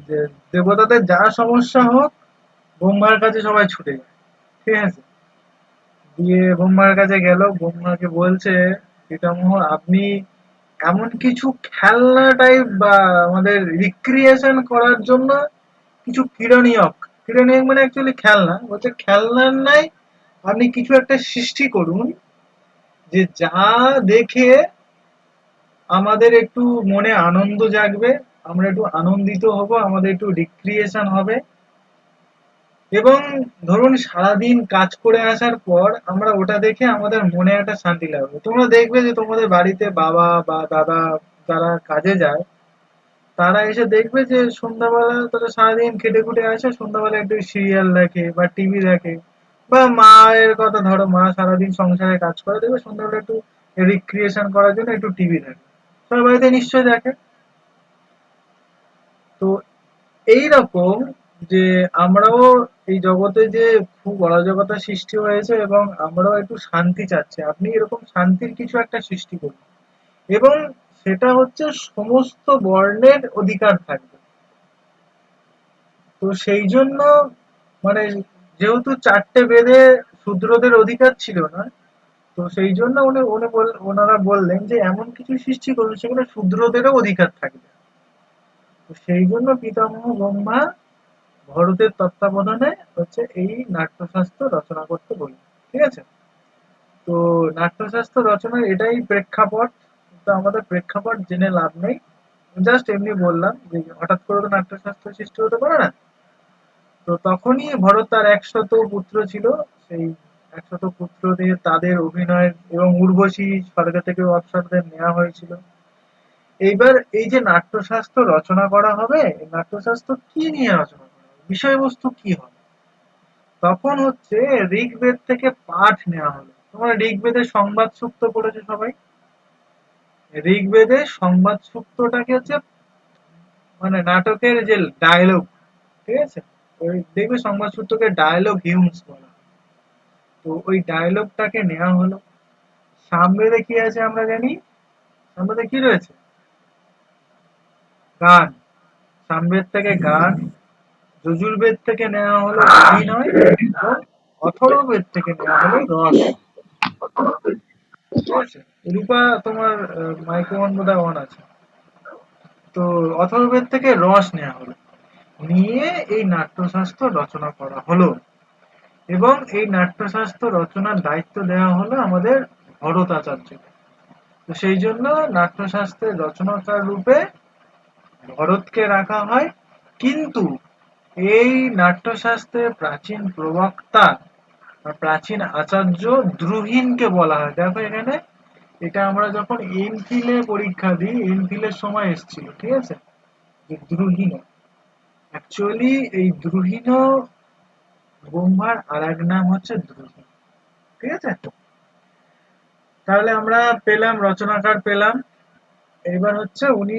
যে দেবতাদের যা সমস্যা হোক, ব্রহ্মার কাছে সবাই ছুটে যায়। ঠিক আছে, দিয়ে ব্রহ্মার কাছে গেল, ব্রহ্মাকে বলছে, পিতামহ আপনি এমন কিছু খেলনা টাইপ বা আমাদের রিক্রিয়েশন করার জন্য কিছু কিরণীয়ক, কিরণীয়ক মানে অ্যাকচুয়ালি খেলনা, বলছে খেলনার নাই, আপনি কিছু একটা সৃষ্টি করুন, যে যা দেখে আমাদের একটু মনে আনন্দ জাগবে, আমরা একটু আনন্দিত হব, আমাদের একটু রিক্রিয়েশন হবে, এবং ধরুন সারাদিন কাজ করে আসার পর আমরা ওটা দেখে আমাদের মনে একটা শান্তি লাগবে। তোমরা দেখবে যে তোমাদের বাড়িতে বাবা বা দাদা যারা কাজে যায়, তারা এসে দেখবে যে সন্ধ্যাবেলা তারা সারাদিন খেটে খুটে আসে, সন্ধ্যাবেলা একটু সিরিয়াল দেখে বা টিভি দেখে, বা মায়ের কথা ধরো, মা সারাদিন সংসারে কাজ করে, দেখবে সন্ধ্যাবেলা একটু রিক্রিয়েশন করার জন্য একটু টিভি দেখে। সবার বাড়িতে নিশ্চয়ই দেখে। তো এইরকম, যে আমরাও এই জগতে যে খুব অরাজকতা সৃষ্টি হয়েছে এবং আমরাও একটু শান্তি চাচ্ছি, আপনি এরকম শান্তির কিছু একটা সৃষ্টি করুন, এবং সেটা হচ্ছে সমস্ত বর্ণের অধিকার থাকবে। তো সেই জন্য মানে যেহেতু চারটে বেদে শূদ্রদের অধিকার ছিল না, তো সেই জন্য ওনারা বললেন যে এমন কিছু সৃষ্টি করুন সেখানে শূদ্রদেরও অধিকার থাকবে। তো সেই জন্য পিতামহ ব্রহ্মা ভরতের তত্ত্বাবধানে হচ্ছে এই নাট্যশাস্ত্র রচনা করতে বললেন। ঠিক আছে, তো নাট্যশাস্ত্র রচনার এটাই প্রেক্ষাপট। তো আমাদের প্রেক্ষাপট জেনে লাভ নেই, জাস্ট এমনি বললাম যে হঠাৎ করে তো নাট্যশাস্ত্র সৃষ্টি হতে পারে না। তো তখনই ভরত, তার ১০০ পুত্র ছিল, সেই ১০০ পুত্র দিয়ে তাদের অভিনয় এবং উর্বশী স্বর্গ থেকে অপ্সরদের নেওয়া হয়েছিল। এইবার এই যে নাট্যশাস্ত্র রচনা করা হবে, এই নাট্যশাস্ত্র কি নিয়ে রচনা করা হবে, বিষয়বস্তু কি হবে? তখন হচ্ছে ঋগ্বেদ থেকে পাঠ নেওয়া হলো। তোমরা ঋগ্বেদের সংবাদ সূক্ত পড়েছো সবাই? ঋগ্বেদের সংবাদ সূক্তটাকে হচ্ছে মানে নাটকের যে ডায়লগ, ঠিক আছে, ওই দেখবে সংবাদ সূত্রকে ডায়লগ হিউমস বলা হয়। তো ওই ডায়লগটাকে নেওয়া হলো। সামবেদে কি আছে আমরা জানি, সামবেদে কি রয়েছে? গান। সামবেদ থেকে গান, যজুর্বেদ থেকে নেওয়া হলো অভিনয়, এবং অথর্ববেদ থেকে নেওয়া হলো রস। ঠিক আছে, রূপা তোমার মাইক্রোফোন বোধহয় অন আছে। তো অথর্ববেদ থেকে রস নেওয়া হলো, নিয়ে এই নাট্যশাস্ত্র রচনা করা হলো, এবং এই নাট্যশাস্ত্র রচনার দায়িত্ব দেওয়া হলো আমাদের ভরত আচার্যকে। তো সেই জন্য নাট্যশাস্ত্রের রচনাকার রূপে ভরতকে রাখা হয়। কিন্তু এই নাট্যশাস্ত্রের প্রাচীন প্রবক্তা বা প্রাচীন আচার্য দ্রুহিণকে বলা হয়। দেখো এখানে, এটা আমরা যখন এমফিলে পরীক্ষা দিই, এমফিলের সময় এসেছিল, ঠিক আছে, যে দ্রুহিণ, অ্যাকচুয়ালি এই দ্রুহিণ ব্রহ্মার আর এক নাম হচ্ছে দ্রুহিণ। ঠিক আছে, তাহলে আমরা পেলাম রচনাকার পেলাম। এবার হচ্ছে উনি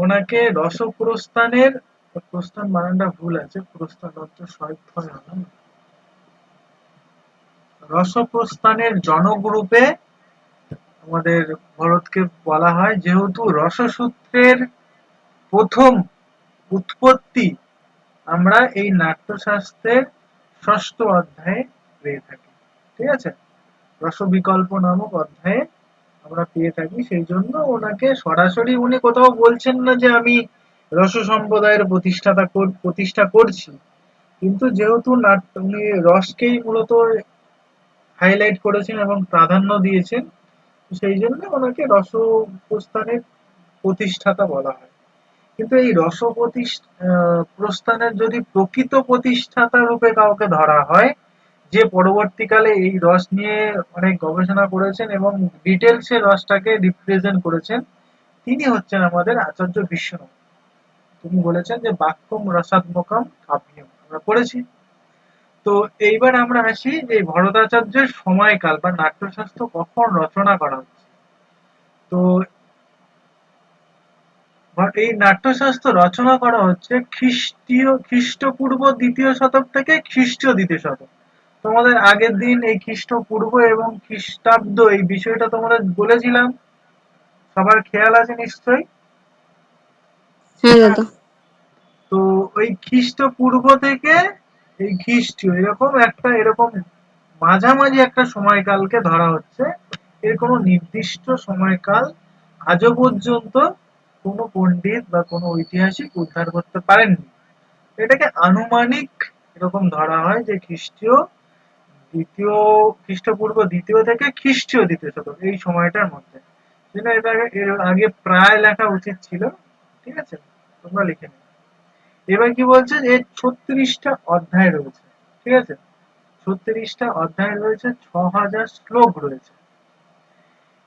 ওনাকে রসপ্রস্থানের, প্রস্থান বানানটা ভুল আছে, প্রস্থান অর্থ স্বয়ং, রসপ্রস্থানের জনক রূপে আমাদের ভরতকে বলা হয়, যেহেতু রসসূত্রের প্রথম উৎপত্তি আমরা এই নাট্যশাস্ত্রের ষষ্ঠ অধ্যায়ে পেয়ে থাকি। ঠিক আছে, রসবিকল্প নামক অধ্যায়ে আমরা পেয়ে থাকি। সেই জন্য ওনাকে সরাসরি উনি কোথাও বলছেন না যে আমি রস সম্প্রদায়ের প্রতিষ্ঠা করছি, কিন্তু যেহেতু উনি রসকেই মূলত হাইলাইট করেছেন এবং প্রাধান্য দিয়েছেন, সেই জন্য ওনাকে রসপ্রস্থানের প্রতিষ্ঠাতা বলা হয়। কিন্তু এই প্রস্থানের যদি প্রকৃত প্রতিষ্ঠাতা রূপে কাউকে ধরা হয়, যে পরবর্তীকালে এই রস নিয়ে অনেক গবেষণা করেছেন এবং ডিটেলসে রসটাকে রিপ্রেজেন্ট করেছেন, তিনি হচ্ছেন আমাদের আচার্য বিশ্বনাথ। তিনি বলেছেন যে বাক্যম রসাত্মকম কাব্যম, আমরা পড়েছি। তো এইবার আমরা আসি যে ভরতাচার্যের সময়কাল বা নাট্যশাস্ত্র কখন রচনা করা হচ্ছে। তো এই নাট্যশাস্ত্র রচনা করা হচ্ছে খ্রিস্টপূর্ব দ্বিতীয় শতক থেকে খ্রিস্টীয় দ্বিতীয় শতক। তোমাদের আগের দিন এই খ্রিস্টপূর্ব এবং খ্রিস্টাব্দ এই বিষয়টা তোমাদের বলেছিলাম, সবার খেয়াল আছে নিশ্চয়ই।
হ্যাঁ দাদা।
তো ওই খ্রিস্টপূর্ব থেকে এই খ্রিস্টীয় এরকম মাঝামাঝি একটা সময়কালকে ধরা হচ্ছে। এর কোনো নির্দিষ্ট সময়কাল আজও পর্যন্ত কোনো পণ্ডিত বা কোনো ঐতিহাসিক উদ্ধার করতে পারেননি। এটাকে আনুমানিক এরকম ধরা হয় যে দ্বিতীয় খ্রিস্টপূর্ব দ্বিতীয় থেকে খ্রিস্টীয় দ্বিতীয় শতক এই সময়টার মধ্যে। এটাকে এর আগে প্রায় লেখা উচিত ছিল, ঠিক আছে, তোমরা লিখে নিও। এবার কি বলছে, এর 36টা অধ্যায় রয়েছে। ঠিক আছে, 36টা অধ্যায় রয়েছে, 6000 শ্লোক রয়েছে।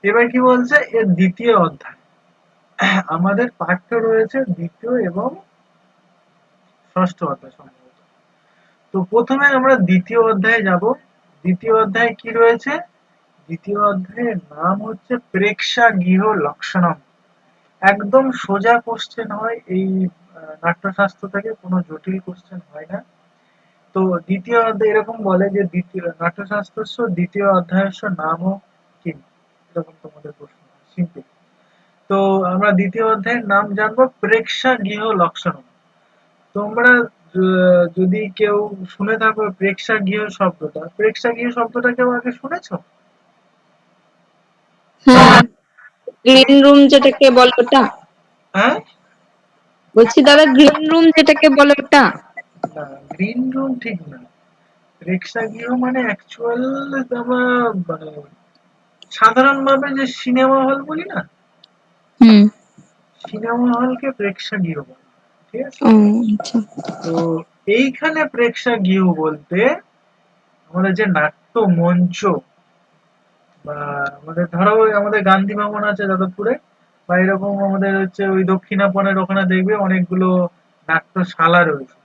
এবার কি বলছে, এর দ্বিতীয় অধ্যায় আমাদের পাঠ্য রয়েছে দ্বিতীয় এবং ষষ্ঠ অধ্যায় সম্ভবত। তো প্রথমে আমরা দ্বিতীয় অধ্যায়ে যাব। দ্বিতীয় অধ্যায়ে কি রয়েছে? দ্বিতীয় অধ্যায়ের নাম হচ্ছে প্রেক্ষাগৃহ লক্ষণম। একদম সোজা কোশ্চেন হয় এই নাট্যশাস্ত্র থেকে, কোনো জটিল কোশ্চেন হয় না। তো দ্বিতীয় অধ্যায় এরকম বলে যে দ্বিতীয় নাট্যশাস্ত্রস্য দ্বিতীয় অধ্যায়স্য নামও কি, এরকম তোমাদের প্রশ্ন সিম্পল। তো আমরা দ্বিতীয় অধ্যায়ের নাম জানবো প্রেক্ষাগৃহ লক্ষণম। তোমরা যদি কেউ শুনে থাকো প্রেক্ষাগৃহ শব্দটা কেউ আগে শুনেছো?
হ্যাঁ, গ্রিন রুম যেটাকে বলে ওটা।
হ্যাঁ,
বলছি দাদা, গ্রিন রুম যেটাকে বলে ওটা।
না, গ্রিন রুম ঠিক না। প্রেক্ষাগৃহ মানে অ্যাকচুয়াল আমরা মানে সাধারণভাবে যে সিনেমা হল বলি না,
হুম।
সিনেমা হলকে প্রেক্ষাগৃহ বলে। ঠিক আছে,
ও আচ্ছা।
তো এইখানে প্রেক্ষাগৃহ বলতে আমাদের যে নাট্য মঞ্চ বা আমাদের ধরো আমাদের গান্ধী ভবন আছে যাদবপুরে, বা এরকম আমাদের হচ্ছে ওই দক্ষিণাপনের ওখানে দেখবে অনেকগুলো নাট্যশালা রয়েছে।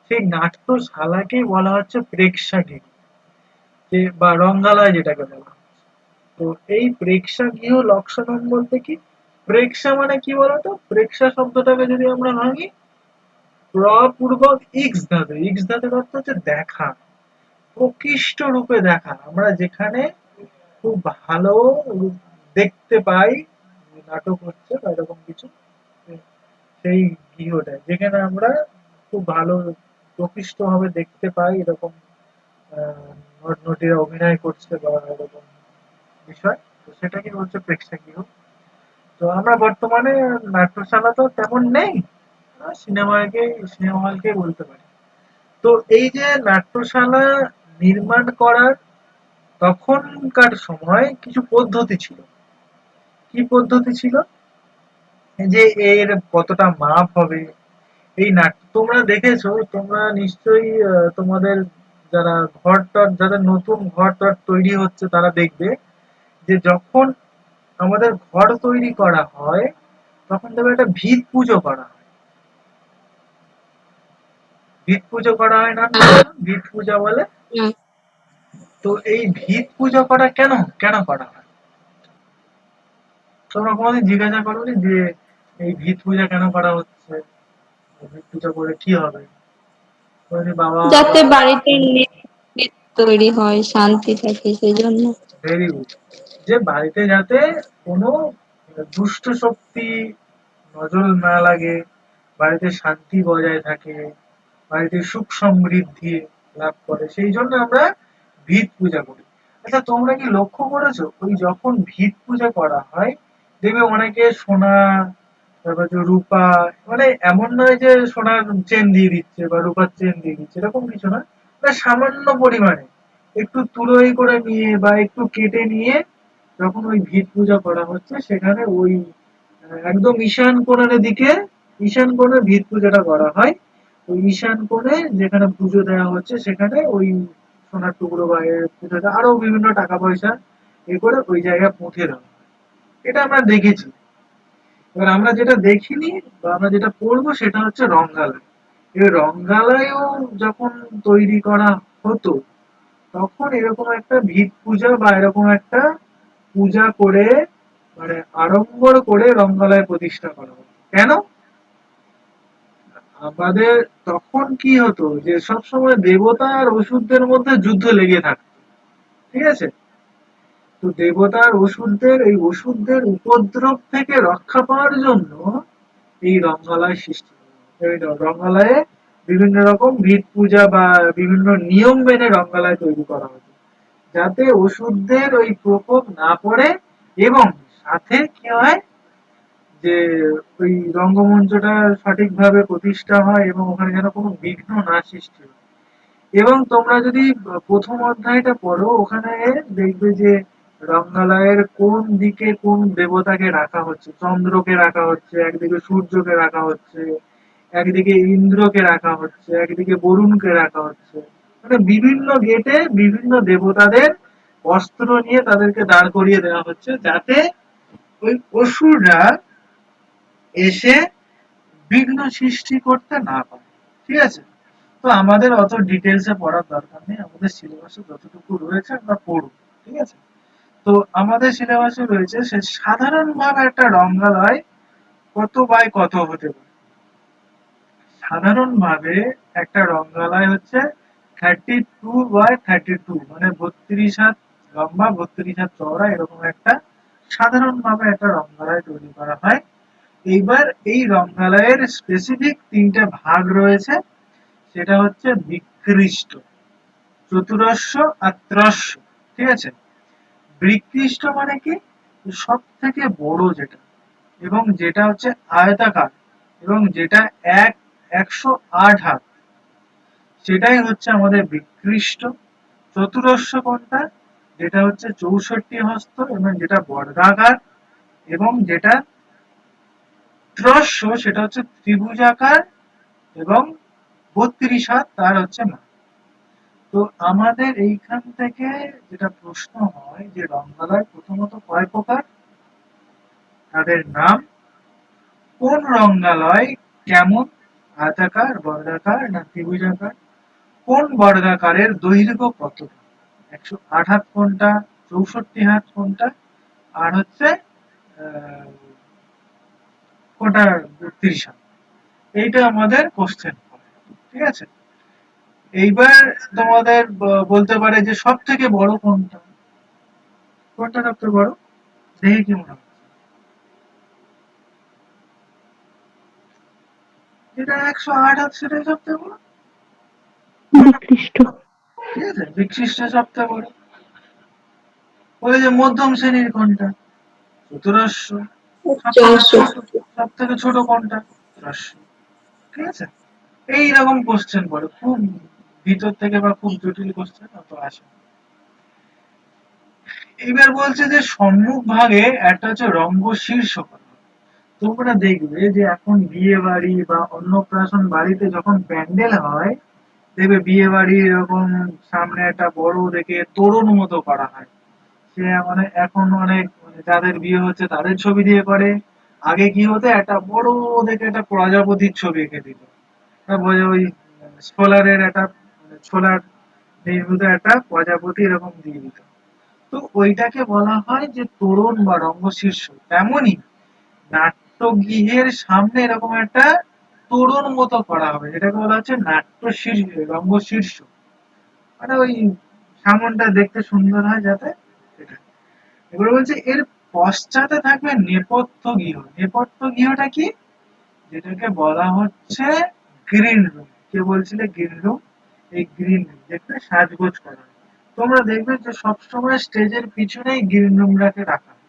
সেই নাট্যশালাকেই বলা হচ্ছে প্রেক্ষাগৃহ, যে বা রঙ্গালয় যেটাকে বলা হয়। তো এই প্রেক্ষাগৃহ লক্ষণম বলতে কি, প্রেক্ষা মানে কি বলতো, প্রেক্ষা শব্দটাকে যদি আমরা ভাঙি, পূর্বক ইক্স ধাতুর অর্থ হচ্ছে দেখা, প্রকৃষ্ট রূপে দেখা। আমরা যেখানে খুব ভালো দেখতে পাই নাটক হচ্ছে বা এরকম কিছু, সেই গৃহটা যেখানে আমরা খুব ভালো প্রকৃষ্ট ভাবে দেখতে পাই এরকম নটনটিরা অভিনয় করছে বা এরকম বিষয়, তো সেটাকে হচ্ছে প্রেক্ষাগৃহ। তো আমরা বর্তমানে নাট্যশালা তো তেমন নেই, সিনেমা হলকে বলতে পারি। তো এই যে নাট্যশালা নির্মাণ করার তখনকার সময় কিছু পদ্ধতি ছিল। কি পদ্ধতি ছিল? যে এর কতটা মাপ হবে, এই নাট্য তোমরা দেখেছো, তোমরা নিশ্চয়ই তোমাদের যারা যাদের নতুন ঘর টর তৈরি হচ্ছে তারা দেখবে যে যখন আমাদের ঘর তৈরি করা হয় তখন দেখবে একটা ভিত পুজো করা হয়। ভিত পুজো করা হয় না, ভিত পূজা বলে।
হুম।
তো এই ভিত পুজো করা কেন কেন করা হয়? তোমরা কোনোদিন জিজ্ঞাসা করোনি যে এই ভিত পূজা কেন করা হচ্ছে, ভিত পূজা করে কি হবে? বলছি, বাবা,
যাতে বাড়িতে তৈরি হয়, শান্তি থাকে সেই জন্য।
ভেরি গুড, যে বাড়িতে যাতে কোনো দুষ্ট শক্তি নজর না লাগে, বাড়িতে শান্তি বজায় থাকে, বাড়িতে সুখ সমৃদ্ধি লাভ করে, সেই জন্য আমরা ভিত পূজা করি। আচ্ছা, তোমরা কি লক্ষ্য করেছো ওই যখন ভিত পূজা করা হয়, দেখবে অনেকে সোনা, তারপর যে রূপা, মানে এমন নয় যে সোনার চেন দিয়ে দিচ্ছে বা রূপার চেন দিয়ে দিচ্ছে, এরকম কিছু না, মানে সামান্য পরিমাণে একটু তুলোই করে নিয়ে বা একটু কেটে নিয়ে যখন ওই ভিত পূজা করা হচ্ছে, সেখানে ওই একদম ঈশান কোণের দিকে, ঈশান কোণে ভিত পূজাটা করা হয়। ওই ঈশান কোণে যেখানে পুজো দেওয়া হচ্ছে, সেখানে ওই সোনার টুকরো বা এর পুজোটা আরো বিভিন্ন টাকা পয়সা এ করে ওই জায়গায় পৌঁছে দেওয়া হয়। এটা আমরা দেখেছি। এবার আমরা যেটা দেখিনি বা আমরা যেটা পড়বো সেটা হচ্ছে রঙ্গালয়। এই রঙ্গালয়ও যখন তৈরি করা হতো, তখন এরকম একটা ভিত পূজা বা এরকম একটা পূজা করে, মানে আড়ম্বর করে রঙ্গালয় প্রতিষ্ঠা করা হতো। কেন? আমাদের তখন কি হতো যে সব সময় দেবতা আর অসুরদের মধ্যে যুদ্ধ লেগে থাকতো, ঠিক আছে? তো দেবতা আর অসুরদের, এই অসুরদের উপদ্রব থেকে রক্ষা পাওয়ার জন্য এই রঙ্গালয় সৃষ্টি করা হতো। এই রঙ্গালয়ে বিভিন্ন রকম ভিত পূজা বা বিভিন্ন নিয়ম মেনে রঙ্গালয় তৈরি করা হতো, যাতে অসুরদের ওই প্রকোপ না পড়ে, এবং সাথে কি হয় যে ওই রঙ্গমঞ্চটা সঠিকভাবে প্রতিষ্ঠা হয় এবং ওখানে যেন কোনো বিঘ্ন না সৃষ্টি হয়। এবং তোমরা যদি প্রথম অধ্যায়টা পড়ো, ওখানে দেখবে যে রঙ্গালয়ের কোন দিকে কোন দেবতাকে রাখা হচ্ছে। চন্দ্রকে রাখা হচ্ছে একদিকে, সূর্যকে রাখা হচ্ছে একদিকে, ইন্দ্রকে রাখা হচ্ছে একদিকে, বরুণকে রাখা হচ্ছে। মানে বিভিন্ন গেটে বিভিন্ন দেবতাদের অস্ত্র নিয়ে তাদেরকে দাঁড় করিয়ে দেওয়া হচ্ছে, যাতে ওই অসুররা এসে বিঘ্ন সৃষ্টি করতে না পারে। ঠিক আছে? তো আমাদের অত ডিটেলসে পড়ার দরকার নেই, আমাদের সিলেবাসে যতটুকু রয়েছে আমরা পড়ব। ঠিক আছে? তো আমাদের সিলেবাসে রয়েছে সে সাধারণভাবে একটা রঙ্গালয় কত বাই কত হতে পারে। সাধারণভাবে একটা রঙ্গালয় হচ্ছে 32 by 32, মানে 32 হাত লম্বা, 32 হাত চওড়া, এরকম একটা সাধারণভাবে একটা রঙ্গালয় তৈরি করা হয়। এইবার এই রঙ্গালয়ের স্পেসিফিক তিনটে ভাগ রয়েছে, সেটা হচ্ছে বিকৃষ্ট, চতুরস্র আর ত্রস্র। ঠিক আছে? বিকৃষ্ট মানে কি? সব থেকে বড় যেটা, এবং যেটা হচ্ছে আয়তাকার, এবং যেটা 108 হাত, সেটাই হচ্ছে আমাদের বিকৃষ্ট। চতুরস্র কোনটা? যেটা হচ্ছে 64 হস্ত এবং যেটা বর্গাকার, এবং যেটা ত্রস্র সেটা হচ্ছে ত্রিভুজাকার এবং 32 হাত তার হচ্ছে না। তো আমাদের এইখান থেকে যেটা প্রশ্ন হয় যে রঙ্গালয় প্রথমত কয় প্রকার, তাদের নাম, কোন রঙ্গালয় কেমন, আয়তাকার, বর্গাকার না ত্রিভুজাকার, কোন বর্গাকারের দৈর্ঘ্য কতটা, 108 হাত কোনটা, 64 হাত কোনটা, আর হচ্ছে কোনটা 32 হাত। এইটা আমাদের কোশ্চেন। ঠিক আছে? এইবার তোমাদের বলতে পারে যে সব থেকে বড় কোনটা, কোনটা সবচেয়ে বড়, দেখে কি মনে হয়? যেটা 108 হাত সেটাই সবচেয়ে বড়।
বিকৃষ্ট।
ঠিক আছে? বিকৃষ্ট সবচেয়ে বড়। ওই যে মধ্যম শ্রেণীর কোনটা, চতুরস্র।
চতুরস্র।
সব থেকে ছোট কোনটা, চতুরস্র। ঠিক আছে? এইরকম কোশ্চেন পড়ে, খুব ভিতর থেকে বা খুব জটিল কোশ্চেন অত আসে না। এবার বলছে যে সম্মুখ ভাগে একটা হচ্ছে রঙ্গ শীর্ষ করা। তোমরা দেখবে যে এখন বিয়ে বাড়ি বা অন্নপ্রাশন বাড়িতে যখন প্যান্ডেল হয়, দেখবে বিয়ে বাড়ি এরকম সামনে একটা বড় দেখে তোরণ মতো করা হয়। সে মানে এখন অনেক, মানে যাদের বিয়ে হচ্ছে তাদের ছবি দিয়ে করে। আগে কি হতো, একটা বড় দেখে একটা প্রজাপতির ছবি এঁকে দিত। তারপরে ওই সোলারের একটা, মানে সোলার নির্মিত একটা প্রজাপতি এরকম দিয়ে দিত। তো ওইটাকে বলা হয় যে তোরণ বা রঙ্গশীর্ষ। তেমনই নাট্যগৃহের সামনে এরকম একটা তোরণ মতো করা হবে, যেটাকে বলা হচ্ছে নাট্য শীর্ষ, রঙ্গশীর্ষ। মানে ওই সামনটা দেখতে সুন্দর হয় যাতে, সেটা। এবার বলছে এর পশ্চাতে থাকবে নেপথ্য গৃহ। নেপথ্য গৃহটা কি? যেটাকে বলা হচ্ছে গ্রিন রুম। কে বলছিলে গ্রিন রুম, এই গ্রিন রুম যেখানে সাজগোজ করা হয়। তোমরা দেখবে যে সবসময় স্টেজের পিছনেই গ্রিন রুমটাকে রাখা হয়,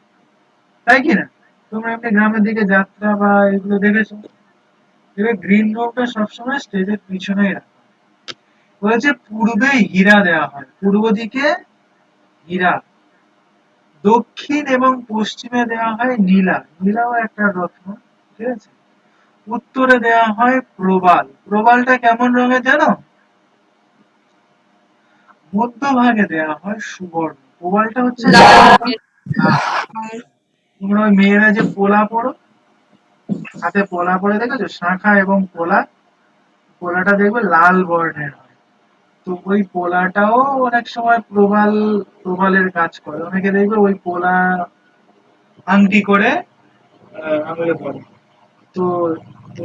তাই কি না? তোমরা এমনি গ্রামের দিকে যাত্রা বা এগুলো দেখেছো, দেখবে গ্রিন রুমটা সবসময় স্টেজের পিছনেই রাখা হয়। বলেছে পূর্বে হীরা দেওয়া হয়, পূর্ব দিকে হীরা, দক্ষিণ এবং পশ্চিমে দেওয়া হয় নীলা, নীলাও একটা রত্ন, ঠিক আছে। উত্তরে দেওয়া হয় প্রবাল, প্রবালটা কেমন রঙের জানো? মধ্যভাগে দেওয়া হয় সুবর্ণ, প্রবালটা হচ্ছে
লাল
লাল
রঙের।
লাল। তোমরা ওই মেয়েরা যে পোলা পরো, হাতে পোলা পরে দেখেছো, শাঁখা এবং পোলা, পোলাটা দেখবে লাল বর্ণের হয়। তো ওই পোলাটাও অনেক সময় প্রবাল, প্রবালের কাজ করে, অনেকে দেখবে ওই পোলা আংটি করে আঙুলে পরে। তো তো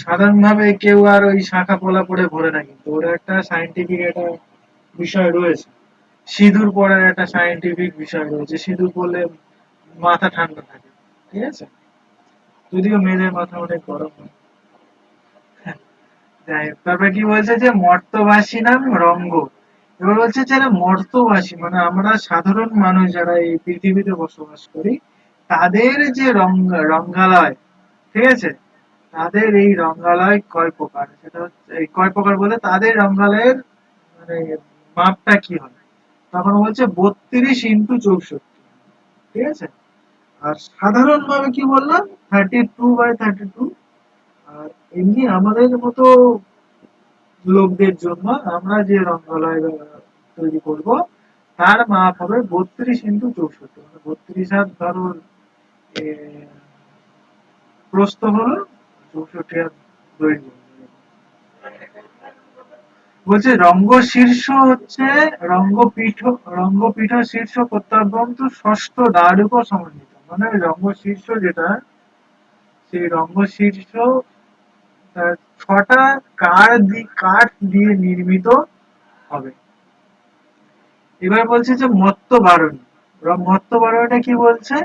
সাধারণভাবে কেউ আর ওই শাখা পোলা পরে ঘোরে না, কিন্তু ওর একটা সাইন্টিফিক একটা বিষয় রয়েছে। সিঁদুর পরার একটা সাইন্টিফিক বিষয় রয়েছে, সিঁদুর পরলে মাথা ঠান্ডা থাকে, ঠিক আছে। যদিও মেয়েদের মাথা অনেক গরম হয়। যাই হোক, তারপরে কি বলছে যে মর্তবাসী নাম রঙ্গ। এবার বলছে যারা মর্তবাসী মানে আমরা সাধারণ মানুষ যারা এই পৃথিবীতে বসবাস করি, তাদের যে রঙ্গালয়, ঠিক আছে, তাদের এই রঙ্গালয় কয় প্রকার, সেটা হচ্ছে এই কয় প্রকার বলে তাদের রঙ্গালয়ের মানে মাপটা কি হয়। তখন বলছে 32x64, ঠিক আছে। আর সাধারণ ভাবে কি বললাম 32x32। আর এমনি আমাদের মতো লোকদের জন্য আমরা যে রঙ্গালয় তৈরি করব, তার মাপ হবে 32x64, মানে 32 হাত ধরো এ, প্রস্থ হলো, 64 হাত দৈর্ঘ্য। বলছে রঙ্গ শীর্ষ হচ্ছে রঙ্গপীঠ, রঙ্গপীঠ শীর্ষ প্রত্যাবন্ত ষষ্ঠ দ্বারুপ সমন্বিত, মানে রঙ্গ শীর্ষ যেটা, সেই রঙ্গ শীর্ষ 6টা কাঠ দিয়ে নির্মিত হবে। এবার বলছে যে মত্ত বারণী, মত্ত বারণীটা কি বলছে,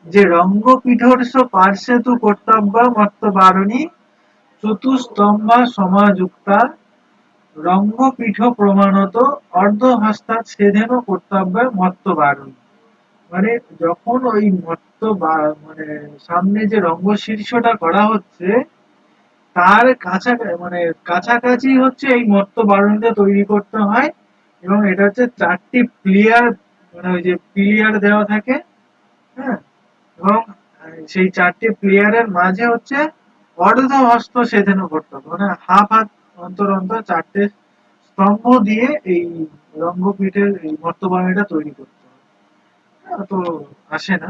যে রঙ্গপীঠর্ষ পার্শ্বেতু কর্তব্য মত্ত বারণী চতুস্তম্ভা সমাযুক্তা রঙ্গপীঠ প্রমাণত অর্ধহস্তা ছেদেন কর্তব্য মত্ত বারণী। মানে যখন ওই মানে সামনে যে রঙ্গ শীর্ষটা করা হচ্ছে, তার মানে কাছাকাছি হচ্ছে এই মত্ত বারণীটা তৈরি করতে হয়। এবং এটা হচ্ছে 4টি প্লেয়ার, মানে ওই যে প্লেয়ার দেওয়া থাকে, হ্যাঁ। এবং সেই 4টি প্লেয়ারের মাঝে হচ্ছে অর্ধ হস্ত সেধেন করতে হবে, মানে হাফ হাত অন্তর অন্তর 4টে স্তম্ভ দিয়ে এই রঙ্গপীঠের এই মর্তবাণীটা তৈরি করতে হবে। তো আসে না,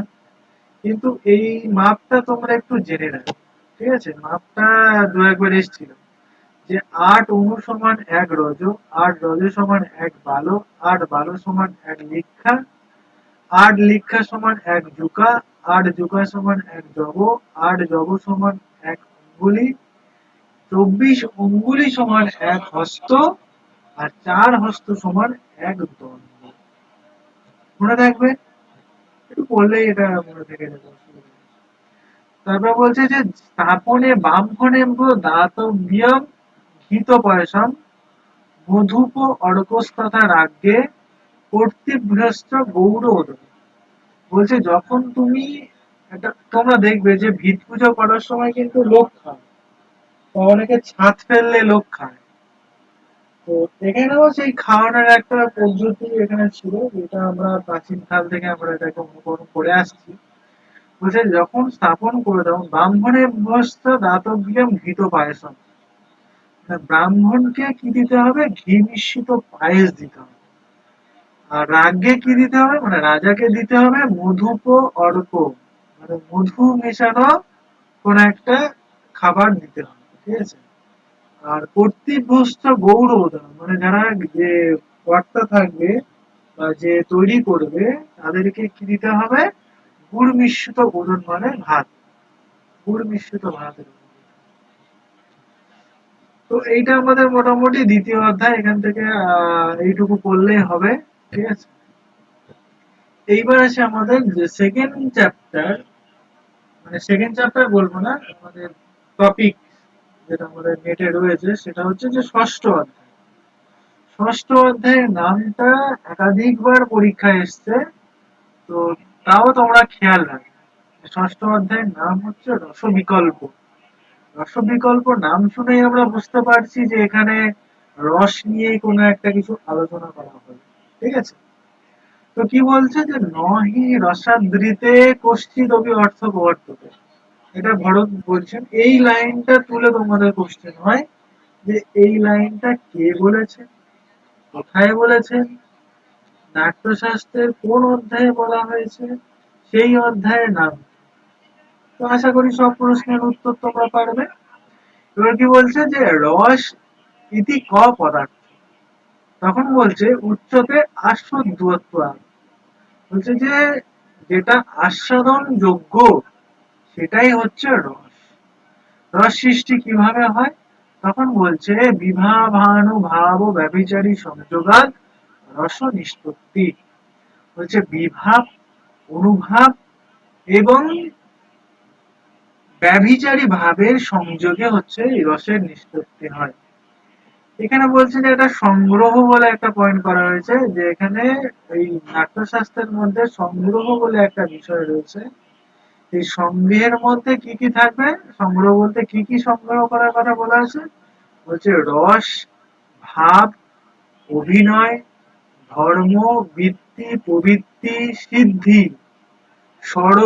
কিন্তু এই মাপটা তোমরা একটু জেনে রাখো, ঠিক আছে। মাপটা দু একবার এসেছিল যে 8 অনু সমান 1 রজ, 8 রজ সমান 1 বালো, 8 বালো সমান 1 লিখা, 8 লিখা সমান 1 জুকা, 8 জুকা সমান 1 জব, 8 জব সমান 1 অঙ্গুলি, 24 অঙ্গুলি সমান 1 হস্ত, আর 4 হস্ত সমান 1 দণ্ড। মনে থাকবে, একটু পড়লেই এটা মনে থেকে যাবে, অসুবিধা নেই। তারপর বলছে যে স্থাপনে বামফনে দাতব্যম ঘিত পয়সম মধুপ অর্কস্তথা রাজ্ঞে কর্তৃভ্রষ্ট গৌর উদয়। বলছে যখন তুমি তোমরা দেখবে যে ভিত পুজো করার সময় কিন্তু লোক খায়, বা অনেকে ছাদ ফেললে লোক খায়। তো এখানেও সেই খাওয়ানোর একটা পদ্ধতি এখানে ছিল, যেটা আমরা প্রাচীন কাল থেকে আমরা এটাকে অনুকরণ করে আসছি। বলছে যখন স্থাপন করে তখন ব্রাহ্মণে বস্ত দাতব্যম ঘৃত পায়সম, ব্রাহ্মণকে কি দিতে হবে, ঘি মিশ্রিত পায়েস দিতে হবে। আর রাজ্ঞে কি দিতে হবে, মানে রাজাকে দিতে হবে মধুপ অর্ক, মানে মধু মেশানো কোন একটা খাবার দিতে হবে, ঠিক আছে। আর কর্তৃভ্যস্ত গৌর উদয়, মানে যারা যে কর্তা থাকবে বা যে তৈরি করবে, তাদেরকে কি দিতে হবে, গুড় মিশ্রিত ওজন, মানে ভাত, গুড় মিশ্রিত ভাত। তো এইটা আমাদের মোটামুটি দ্বিতীয় অধ্যায়, এখান থেকে এইটুকু পড়লেই হবে, ঠিক আছে। এইবার আছে আমাদের যে সেকেন্ড চ্যাপ্টার, মানে সেকেন্ড চ্যাপ্টার বলবো না, আমাদের টপিক যেটা আমাদের নেটে রয়েছে সেটা হচ্ছে যে ষষ্ঠ অধ্যায়। ষষ্ঠ অধ্যায়ের নামটা একাধিকবার পরীক্ষায় এসছে, তো তাও তোমরা খেয়াল রাখবে। ষষ্ঠ অধ্যায়ের নাম হচ্ছে রসবিকল্প। রসবিকল্প নাম শুনেই আমরা বুঝতে পারছি যে এখানে রস নিয়েই কোনো একটা কিছু আলোচনা করা হবে, ঠিক আছে? তো কি বলছে যে নহি রসাদৃতে কশ্চিদপি অর্থ প্রবর্ততে, এটা ভরত বলছেন। এই লাইনটা তুলে তোমাদের কোশ্চেন হয় যে এই লাইনটা কে বলেছে, কোথায় বলেছেন, নাট্যশাস্ত্রের কোন অধ্যায়ে বলা হয়েছে, সেই অধ্যায়ের নাম কি? তো আশা করি সব প্রশ্নের উত্তর তোমরা পারবে। এবার কি বলছে যে রস ইতি ক পদার্থ, তখন বলছে উচ্চতে আস্বাদ্যত্ব, বলছে যে যেটা আস্বাদন যোগ্য সেটাই হচ্ছে রস। রস সৃষ্টি কিভাবে হয়, তখন বলছে বিভাবানুভাব ব্যভিচারী সংযোগাৎ রস নিষ্পত্তি। বলছে বিভাব, অনুভাব এবং ব্যভিচারী ভাবের সংযোগে হচ্ছে এই রসের নিষ্পত্তি হয়। এখানে বলছে যে এটা সংগ্রহ বলে একটা পয়েন্ট করা হয়েছে, যে এখানে এই নাট্যশাস্ত্রের মধ্যে সংগ্রহ বলে একটা বিষয় রয়েছে। এই সংগ্রহের মধ্যে কি কি থাকবে, সংগ্রহ বলতে কি কি সংগ্রহ করার কথা বলা হয়েছে, হচ্ছে রস, ভাব, অভিনয়, ধর্ম, বৃত্তি, প্রবৃত্তি, সিদ্ধি, স্বর,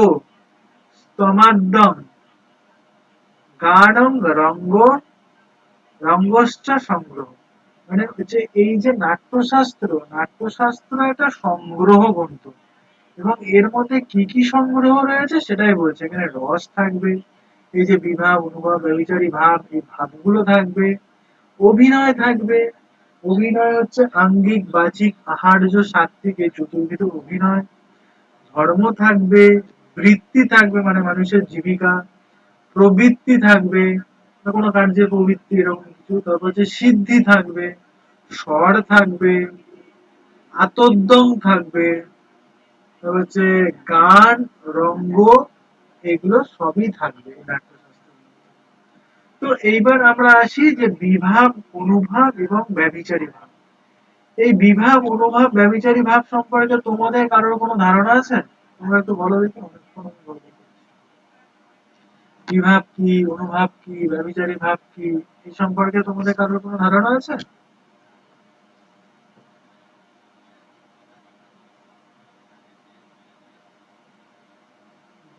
স্তমাদ্যম, গানং, রঙ্গ, রঙ্গশ্চ সংগ্রহ। মানে হচ্ছে এই যে নাট্যশাস্ত্র, নাট্যশাস্ত্র একটা সংগ্রহ গ্রন্থ, এবং এর মধ্যে কি কি সংগ্রহ রয়েছে সেটাই বলছে। এখানে রস থাকবে, এই যে বিভাব, অনুভব, ব্যভিচারী ভাব, এই ভাবগুলো থাকবে, অভিনয় থাকবে। অভিনয় হচ্ছে আঙ্গিক, বাচিক, আহার্য, সাত্ত্বিক, এই চতুর্বিধ অভিনয়। ধর্ম থাকবে, বৃত্তি থাকবে মানে মানুষের জীবিকা, প্রবৃত্তি থাকবে বা কোনো কার্যের প্রবৃত্তি এরকম কিছু, তারপর হচ্ছে সিদ্ধি থাকবে, স্বর থাকবে, আতোদ্যম থাকবে, তারপর হচ্ছে গান, রঙ্গ, এগুলো সবই থাকবে এই নাট্যশাস্ত্রের মধ্যে। তো এইবার আমরা আসি যে বিভাব, অনুভাব এবং ব্যভিচারী ভাব। এই বিভাব, অনুভাব, ব্যভিচারী ভাব সম্পর্কে তোমাদের কারোর কোনো ধারণা আছে? তোমরা একটু বলো দেখি, অনেকক্ষণ আমি গল্প করছি। বিভাব কি, অনুভাব কি, ব্যভিচারী ভাব কি, এই সম্পর্কে তোমাদের কারোর কোনো ধারণা আছে?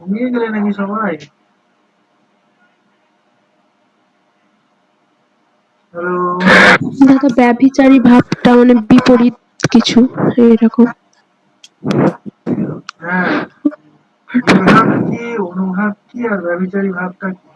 ঘুমিয়ে গেলে নাকি সবাই? হ্যালো?
দাদা ব্যভিচারী ভাবটা মানে বিপরীত কিছু এরকম।
হ্যাঁ, বিভাব কি, অনুভাব কি, আর ব্যভিচারী ভাবটা কি?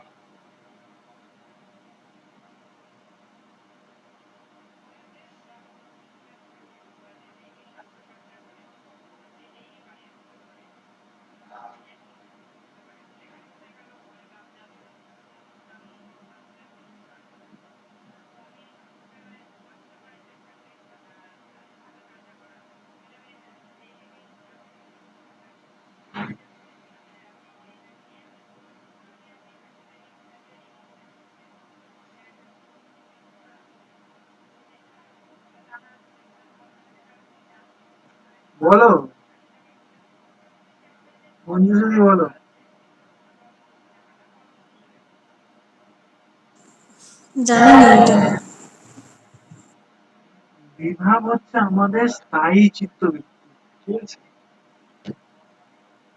বলো, মঞ্জুশ্রী বলো।
জানি না এটা।
বিভাব হচ্ছে আমাদের স্থায়ী চিত্তবৃত্তি, ঠিক আছে?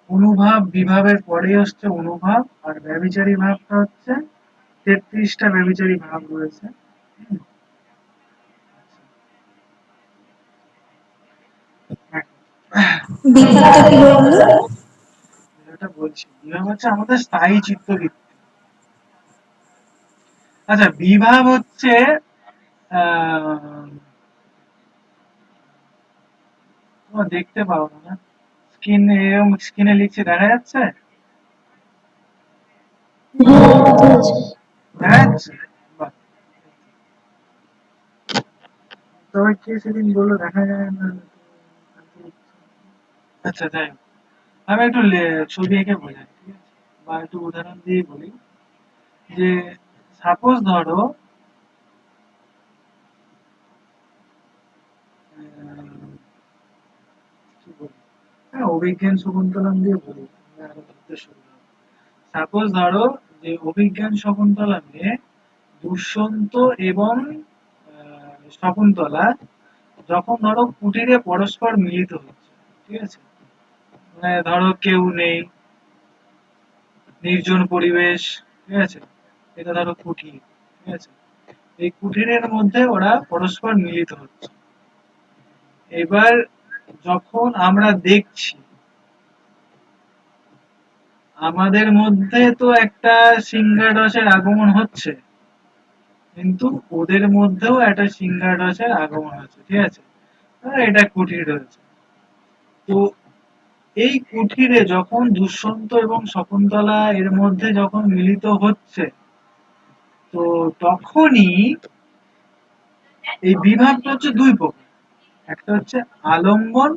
অনুভাব, বিভাবের পরে হচ্ছে অনুভাব, আর ব্যভিচারী ভাবটা হচ্ছে 33টা ব্যভিচারী ভাব রয়েছে। হুম,
বিভাগটা কি বললে?
যেটা বলছি, বিভাব হচ্ছে আমাদের স্থায়ী চিত্তবৃত্তি। আচ্ছা, বিভাব হচ্ছে আহ তোমরা দেখতে পাও না, না? স্ক্রিনে, এরকম স্ক্রিনে লিখছে, দেখা যাচ্ছে? দেখা যাচ্ছে? বাহ। তবে কে সেদিন বললো দেখা যায় না? আচ্ছা, যাই হোক। আমি একটু ছবি এঁকে বোঝাই, ঠিক আছে? বা একটু উদাহরণ দিয়ে বলি যে সাপোজ ধরো কি বলি, হ্যাঁ অভিজ্ঞান শকুন্তলম দিয়ে বলি, সাপোজ ধরো যে অভিজ্ঞান শকুন্তলমে দুষ্যন্ত এবং শকুন্তলা যখন ধরো কুটিরে পরস্পর মিলিত হচ্ছে, ঠিক আছে, মানে ধরো কেউ নেই, নির্জন পরিবেশ, ঠিক আছে, এটা ধরো কুটির, ঠিক আছে, এই কুটিরের মধ্যে ওরা পরস্পর মিলিত হচ্ছে। এবার যখন আমরা দেখছি আমাদের মধ্যে তো একটা সিংহার রসের আগমন হচ্ছে, কিন্তু ওদের মধ্যেও একটা সিংহার রসের আগমন হচ্ছে, ঠিক আছে, এটা কুটির রয়েছে। তো এই কুঠিরে যখন দুষ্যন্ত এবং শকুন্তলা এর মধ্যে যখন মিলিত হচ্ছে, তো তখনই এই বিভাগটা হচ্ছে দুই প্রকার, একটা হচ্ছে আলম্বন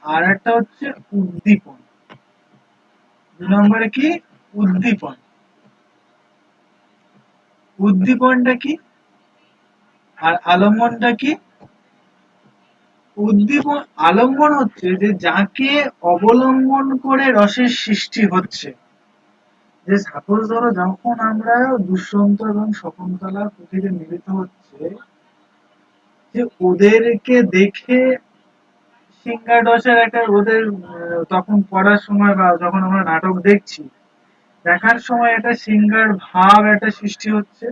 আর একটা হচ্ছে উদ্দীপন। 2 নম্বরে কি উদ্দীপন। উদ্দীপনটা কি আর আলম্বনটা কি? উদ্দীপন আলম্বন হচ্ছে যে যাকে অবলম্বন করে রসের সৃষ্টি হচ্ছে, যে সাপোজ ধরো যখন আমরা দুষ্যন্ত এবং শকুন্তলা কুঠিরে মিলিত হচ্ছে, যে ওদেরকে দেখে সিংহার রসের একটা ওদের তখন পড়ার সময় বা যখন আমরা নাটক দেখছি, দেখার সময় একটা সিংহার ভাব একটা সৃষ্টি হচ্ছে।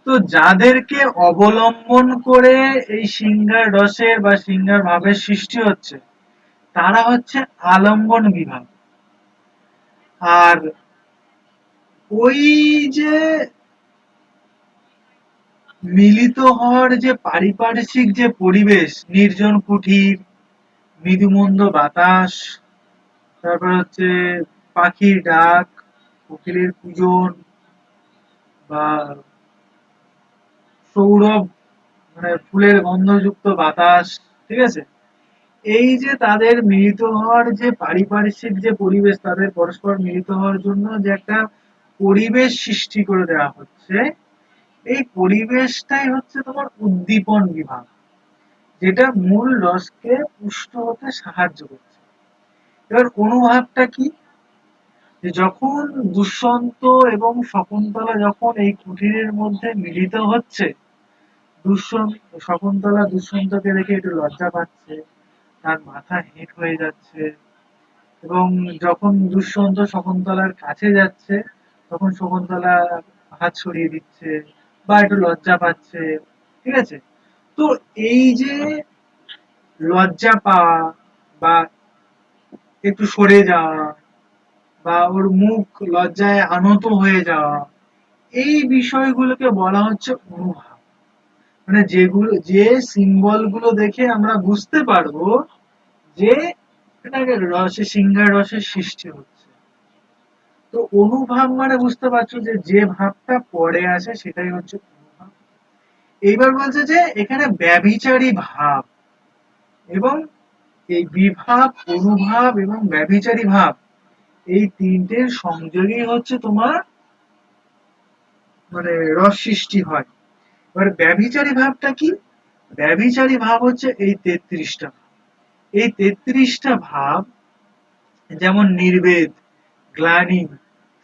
তো যাদেরকে অবলম্বন করে এই সিংহার রসের বা সিংহার ভাবের সৃষ্টি হচ্ছে তারা হচ্ছে আলম্বন বিভাগ। আর ওই যে মিলিত হওয়ার যে পারিপার্শ্বিক যে পরিবেশ, নির্জন কুঠির, মৃদুমন্দ বাতাস, তারপর হচ্ছে পাখির ডাক, কোকিলের পূজন, বা সৌরভ মানে ফুলের গন্ধযুক্ত বাতাস, ঠিক আছে, এই যে তাদের মিলিত হওয়ার যে পারিপার্শ্বিক যে পরিবেশ, তাদের পরস্পর মিলিত হওয়ার জন্য যে একটা পরিবেশ সৃষ্টি করে দেওয়া হচ্ছে, এই পরিবেশটাই হচ্ছে তোমার উদ্দীপন বিভাগ, যেটা মূল রসকে পুষ্ট হতে সাহায্য করছে। এবার অনুভাবটা কি, যে যখন দুষ্যন্ত এবং শকুন্তলা যখন এই কুঠিরের মধ্যে মিলিত হচ্ছে, শকুন্তলা দুষ্যন্তকে দেখে একটু লজ্জা পাচ্ছে, তার মাথা হেঁট হয়ে যাচ্ছে, এবং যখন দুষ্যন্ত শকুন্তলার কাছে যাচ্ছে তখন শকুন্তলা হাত সরিয়ে দিচ্ছে বা একটু লজ্জা পাচ্ছে, ঠিক আছে। তো এই যে লজ্জা পাওয়া বা একটু সরে যাওয়া বা ওর মুখ লজ্জায় আনত হয়ে যাওয়া, এই বিষয়গুলোকে বলা হচ্ছে অনুভাব। মানে যেগুলো যে সিম্বল গুলো দেখে আমরা বুঝতে পারবো যে এটাকে রসে সিংহার রসের সৃষ্টি হচ্ছে। তো অনুভাব মানে বুঝতে পারছো যে যে ভাবটা পরে আসে সেটাই হচ্ছে অনুভাব। এইবার বলছে যে এখানে ব্যভিচারী ভাব, এবং এই বিভাব, অনুভাব এবং ব্যভিচারী ভাব, এই তিনটের সংযোগই হচ্ছে তোমার মানে রস সৃষ্টি হয়। এবার ব্যভিচারী ভাবটা কি? ব্যভিচারী ভাব হচ্ছে এই 33টা। এই 33টা ভাব যেমন নির্বেদ, গ্লানি,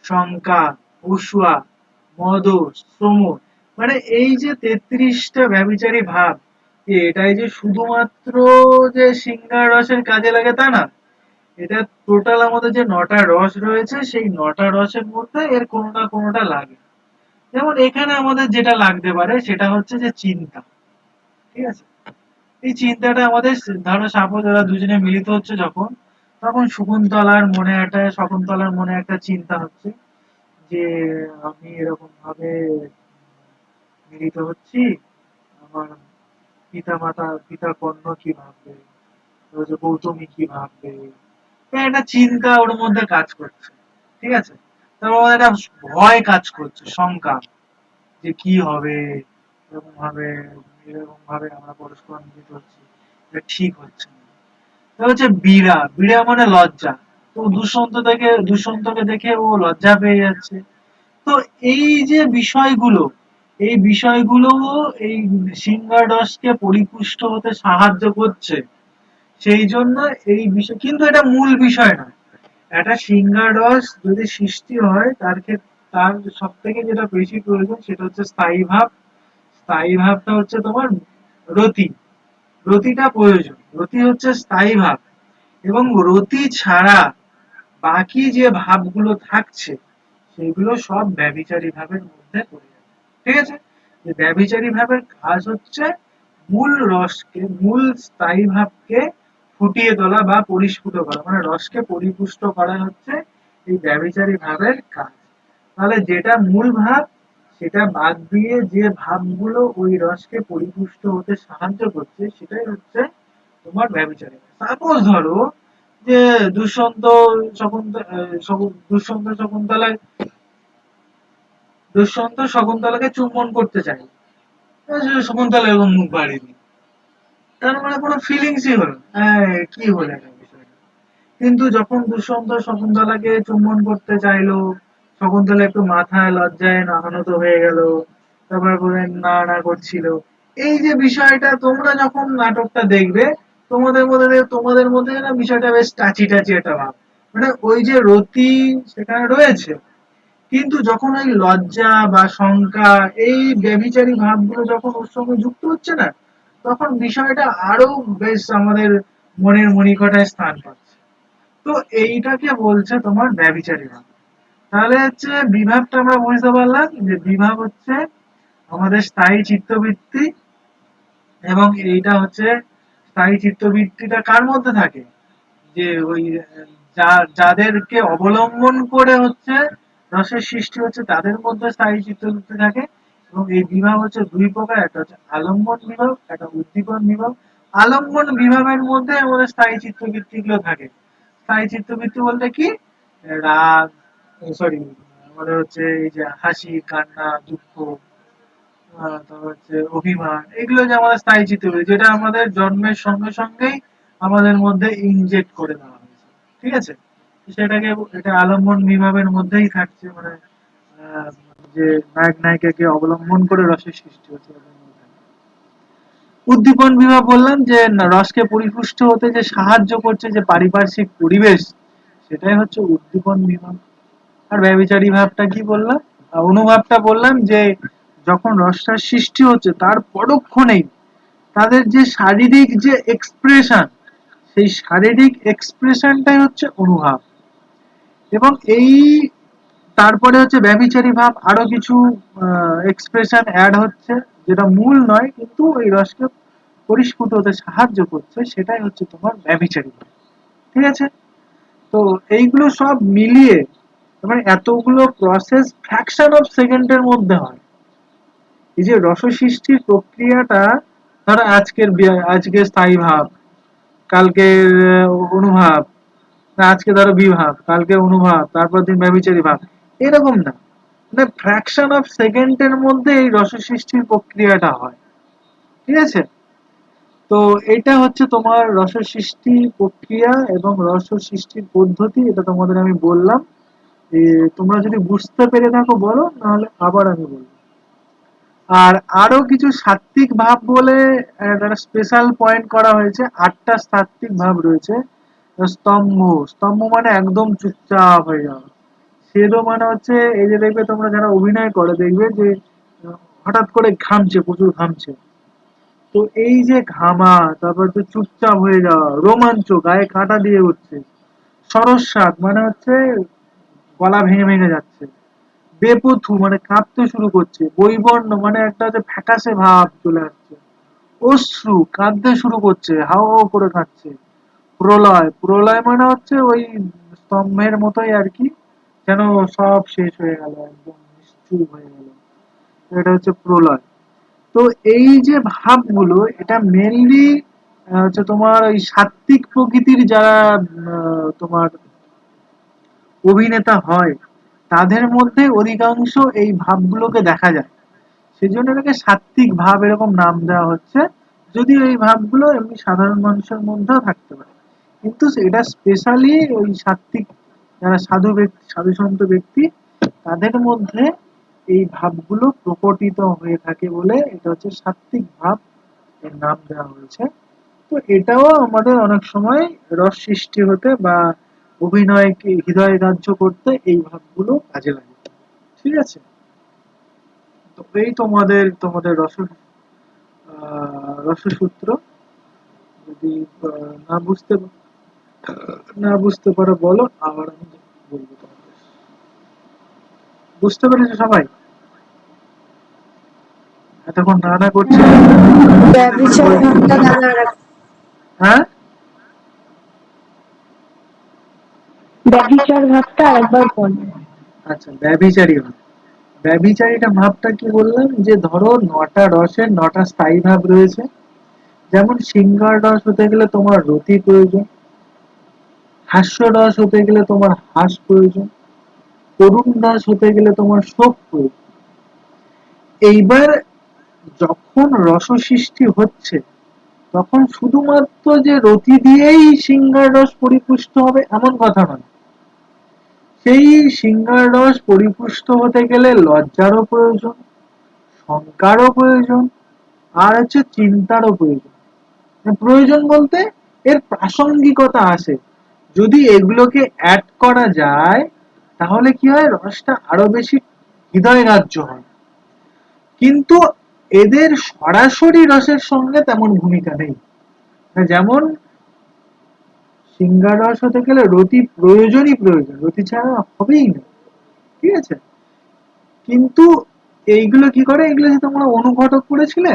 শঙ্কা, অসূয়া, মদ, শ্রম, মানে এই যে 33টা ব্যভিচারী ভাব, এটাই যে শুধুমাত্র যে সিংহার রসের কাজে লাগে তা না, এটা টোটাল আমাদের যে 9টা রস রয়েছে সেই 9টা রসের মধ্যে এর কোনো না কোনোটা লাগে। যেমন এখানে আমাদের যেটা লাগতে পারে সেটা হচ্ছে যে চিন্তা, ঠিক আছে। এই চিন্তাটা আমাদের ধরো সাপোজ ওরা দুজনে মিলিত হচ্ছে যখন, তখন শকুন্তলার মনে একটা চিন্তা হচ্ছে যে আমি এরকম ভাবে মিলিত হচ্ছি, আমার পিতা কর্ণ কি ভাববে, ওই যে গৌতমী কি ভাববে, এই একটা চিন্তা ওর মধ্যে কাজ করছে, ঠিক আছে। তারপর ওর একটা ভয় কাজ করছে, শঙ্কা, যে কি হবে, এরকম ভাবে এরকম ভাবে আমরা পরস্পর মিলিত হচ্ছি, এটা ঠিক হচ্ছে না। এটা হচ্ছে বীড়া, বীড়া মানে লজ্জা। তো তো দুষ্যন্তকে দেখে ও লজ্জা পেয়ে যাচ্ছে। তো এই যে বিষয়গুলো, এই বিষয়গুলো এই সিঙ্গারডসকে পরিপুষ্ট হতে সাহায্য করছে। সেই জন্য এই বিষয়, কিন্তু এটা মূল বিষয় না। একটা সিঙ্গারডস যদি সৃষ্টি হয় তার সব থেকে যেটা বেশি প্রয়োজন সেটা হচ্ছে স্থায়ী ভাব। স্থায়ী ভাবটা হচ্ছে তোমার রতি। রতিটা প্রয়োজন, রতি হচ্ছে স্থায়ী ভাব। এবং রতি ছাড়া বাকি যে ভাবগুলো থাকছে সেগুলো সব ব্যভিচারী ভাবের মধ্যে পড়ে যাবে। ঠিক আছে? যে ব্যভিচারী ভাবের কাজ হচ্ছে মূল রসকে, মূল স্থায়ী ভাবকে ফুটিয়ে তোলা বা পরিস্ফুট করা, মানে রসকে পরিপুষ্ট করা হচ্ছে এই ব্যভিচারী ভাবের কাজ। তাহলে যেটা মূল ভাব সেটা বাদ দিয়ে যে ভাবগুলো ওই রসকে পরিপুষ্ট হতে সাহায্য করছে সেটাই হচ্ছে তোমার ব্যভিচারী। সাপোজ ধরো যে দুষ্যন্ত শকুন্তলায় দুষ্যন্ত শকুন্তলাকে চুম্বন করতে চাই, শকুন্তলা এরকম মুখ বাড়িয়ে দিল, তার মানে কোনো ফিলিংসই হলো না। কি হলো এটা বিষয়টা। কিন্তু যখন দুষ্যন্ত শকুন্তলাকে চুম্বন করতে চাইলো, শকুন্তলা একটু মাথায় লজ্জায় নাহানত হয়ে গেল, তারপরে বলে না না করছিল। এই যে বিষয়টা তোমরা যখন নাটকটা দেখবে তোমাদের মধ্যে না বিষয়টা বেশ টাচি টাচি একটা ভাব, মানে ওই যে রতি সেখানে রয়েছে, কিন্তু যখন ওই লজ্জা বা শঙ্কা, এই ব্যভিচারী ভাবগুলো যখন ওর সঙ্গে যুক্ত হচ্ছে না, তখন বিষয়টা আরো বেশ আমাদের মনের মণিকোঠায় স্থান পাচ্ছে। তো এইটাকে বলছে তোমার ব্যভিচারী ভাব। তাহলে হচ্ছে বিভাবটা আমরা বুঝতে পারলাম যে বিভাব হচ্ছে আমাদের স্থায়ী চিত্তবৃত্তি। এবং এইটা হচ্ছে স্থায়ী চিত্তবৃত্তিটা কার মধ্যে থাকে, যে ওই যাদেরকে অবলম্বন করে হচ্ছে রসের সৃষ্টি হচ্ছে তাদের মধ্যে স্থায়ী চিত্তবৃত্তি থাকে। এবং এই বিভাব হচ্ছে দুই প্রকার, একটা হচ্ছে আলম্বন বিভাব, একটা উদ্দীপন বিভাব। আলম্বন বিভাবের মধ্যে আমাদের স্থায়ী চিত্তবৃত্তি গুলো থাকে। স্থায়ী চিত্তবৃত্তি বলতে কি, রাগ, সরি, আমাদের হচ্ছে এই যে হাসি, কান্না, দুঃখ, তারপর হচ্ছে অভিমান, এগুলো যে আমাদের স্থায়ী চিত্তবৃত্তি, যেটা আমাদের জন্মের সঙ্গে সঙ্গেই আমাদের মধ্যে ইনজেক্ট করে দেওয়া হয়েছে। ঠিক আছে? সেটাকে, এটা আলম্বন বিভাবের মধ্যেই থাকছে, মানে আহ, যে নায়ক নায়িকাকে অবলম্বন করে রসের সৃষ্টি হচ্ছে এদের মধ্যে। উদ্দীপন বিভাব বললাম যে রসকে পরিপুষ্ট হতে যে সাহায্য করছে যে পারিপার্শ্বিক পরিবেশ, সেটাই হচ্ছে উদ্দীপন বিভাব। আর ব্যভিচারী ভাবটা কি বললাম, অনুভাবটা বললাম যে যখন রসটার সৃষ্টি হচ্ছে তার পরক্ষণেই তাদের যে শারীরিক যে এক্সপ্রেশন, সেই শারীরিক এক্সপ্রেশনটাই হচ্ছে অনুভাব। এবং এই তারপরে হচ্ছে ব্যভিচারী ভাব, আরো কিছু এক্সপ্রেশন অ্যাড হচ্ছে, যেটা মূল নয় কিন্তু এই রসকে পরিস্ফুট হতে সাহায্য করছে, সেটাই হচ্ছে তোমার ব্যভিচারী ভাব। ঠিক আছে? তো এইগুলো সব মিলিয়ে মানে এতগুলো প্রসেস ফ্র্যাকশন অফ সেকেন্ডের মধ্যে হয়। এই যে রস সৃষ্টির প্রক্রিয়াটা, ধরো আজকে স্থায়ী ভাব, কালকের অনুভাব, না আজকে ধরো বিভাব, কালকে অনুভাব, তারপর দিন ব্যভিচারী ভাব, এরকম না, মানে ফ্র্যাকশন অফ সেকেন্ডের মধ্যে এই রস সৃষ্টির প্রক্রিয়াটা হয়। ঠিক আছে? তো এটা হচ্ছে তোমার রস সৃষ্টি প্রক্রিয়া এবং রস সৃষ্টির পদ্ধতি, এটা তোমাদের আমি বললাম। তোমরা যদি বুঝতে পেরে থাকো বলো, নাহলে আবার আমি বলবো। আর আরো কিছু সাত্ত্বিক ভাব বলে একটা স্পেশাল পয়েন্ট করা হয়েছে, 8টা সাত্ত্বিক ভাব রয়েছে। স্তম্ভ, স্তম্ভ মানে একদম চুপচাপ হয়ে যাওয়া। সেদো মানে হচ্ছে এই যে দেখবে তোমরা যারা অভিনয় করে দেখবে যে হঠাৎ করে ঘামছে, প্রচুর ঘামছে, তো এই যে ঘামা, তারপর তো চুপচাপ হয়ে যাওয়া, রোমাঞ্চ, গায়ে কাঁটা দিয়ে উঠছে। সরস্বাদ মানে হচ্ছে গলা ভেঙে ভেঙে যাচ্ছে। বেপথু মানে কাঁপতে শুরু করছে। বৈবর্ণ মানে একটা যে ফ্যাকাশে ভাব চলে আসছে। অশ্রু, কাঁদতে শুরু করছে, হাও হাও করে কাঁদছে। প্রলয়, প্রলয় মানে হচ্ছে ওই স্তম্ভের মতোই আর কি, যেন সব শেষ হয়ে গেল, একদম নিশ্চুপ হয়ে গেল, এটা হচ্ছে প্রলয়। তো এই যে ভাবগুলো, এটা মেনলি হচ্ছে তোমার ওই সাত্ত্বিক প্রকৃতির যারা তোমার অভিনেতা হয় তাদের মধ্যে অধিকাংশ এই ভাবগুলোকে দেখা যায়। সেজন্য এটাকে সাত্ত্বিক ভাব এরকম নাম দেওয়া হচ্ছে, যদিও এই ভাবগুলো এমনি সাধারণ মানুষের মধ্যেও থাকতে পারে।
কিন্তু এটা স্পেশালি ওই সাত্ত্বিক যারা সাধু সন্ত ব্যক্তি তাদের মধ্যে এই ভাবগুলো প্রকটিত হয়ে থাকে বলে এটা হচ্ছে সাত্ত্বিক ভাব এর নাম দেওয়া হয়েছে। তো এটাও আমাদের অনেক সময় রস সৃষ্টি হতে বা অভিনয়কে হৃদয় গ্রাহ্য করতে এই ভাবগুলো কাজে লাগে। ঠিক আছে, তো এই তোমাদের তোমাদের রসসূত্র। যদি না বুঝতে না বুঝতে পারো বলো, আবার আমি বলবো তোমাদের। বুঝতে পেরেছো সবাই? এতক্ষণ না না করছে,
ব্যভিচার ভাবটা দাদা
হ্যাঁ
ব্যভিচার ভাবটা আরেকবার বলো।
আচ্ছা, ব্যভিচারী ভাব। ব্যভিচারীটা ভাবটা কি বললাম, যে ধরো 9টা রসের 9টা স্থায়ী ভাব রয়েছে। যেমন সিংহার রস হতে গেলে তোমার রতি প্রয়োজন, হাস্য রস হতে গেলে তোমার হাস প্রয়োজন, করুণ রস হতে গেলে তোমার শোক প্রয়োজন। এইবার যখন রস সৃষ্টি হচ্ছে তখন শুধুমাত্র যে রতি দিয়েই সিংহার রস পরিপুষ্ট হবে এমন কথা নয়। সেই সিংহার রস পরিপুষ্ট হতে গেলে লজ্জারও প্রয়োজন, শঙ্কারও প্রয়োজন, আর হচ্ছে চিন্তারও প্রয়োজন। প্রয়োজন বলতে এর প্রাসঙ্গিকতা আসে। যদি এগুলোকে অ্যাড করা যায় তাহলে কি হয়, রসটা আরো বেশি হৃদয়গ্রাহ্য হয়। কিন্তু এদের সরাসরি রসের সঙ্গে তেমন ভূমিকা নেই। যেমন সিংহার রস হতে গেলে রতি প্রয়োজনই প্রয়োজন, রতি ছাড়া হবেই না। ঠিক আছে, কিন্তু এইগুলো কি করে, এগুলো যে তোমরা অনুঘটক পড়েছিলে,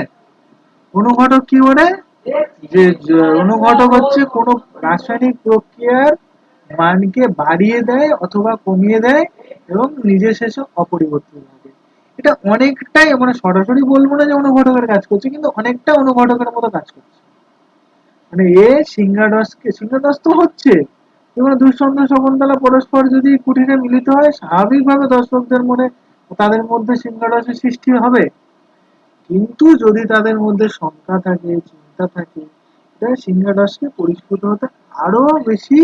অনুঘটক কি করে, যে অনুঘটক হচ্ছে কোন রাসায়নিক প্রক্রিয়ার মানকে বাড়িয়ে দেয় অথবা কমিয়ে দেয় এবং নিজে শেষে অপরিবর্তিত থাকে। এটা অনেকটাই, মানে সরাসরি বলবো না যে অনুঘটকের কাজ করছে, কিন্তু অনেকটা অনুঘটকের মতো কাজ করছে। মানে সিংহারস তো হচ্ছে, যেমন দুঃসন্ধ শকুন্তলা পরস্পর যদি কুটিরে মিলিত হয় স্বাভাবিকভাবে দর্শকদের মনে তাদের মধ্যে সিংহারসের সৃষ্টি হবে। কিন্তু যদি তাদের মধ্যে শঙ্কা থাকে, চিন্তা থাকে, এটা সিংহারসকে পরিস্ফুট হতে আরো বেশি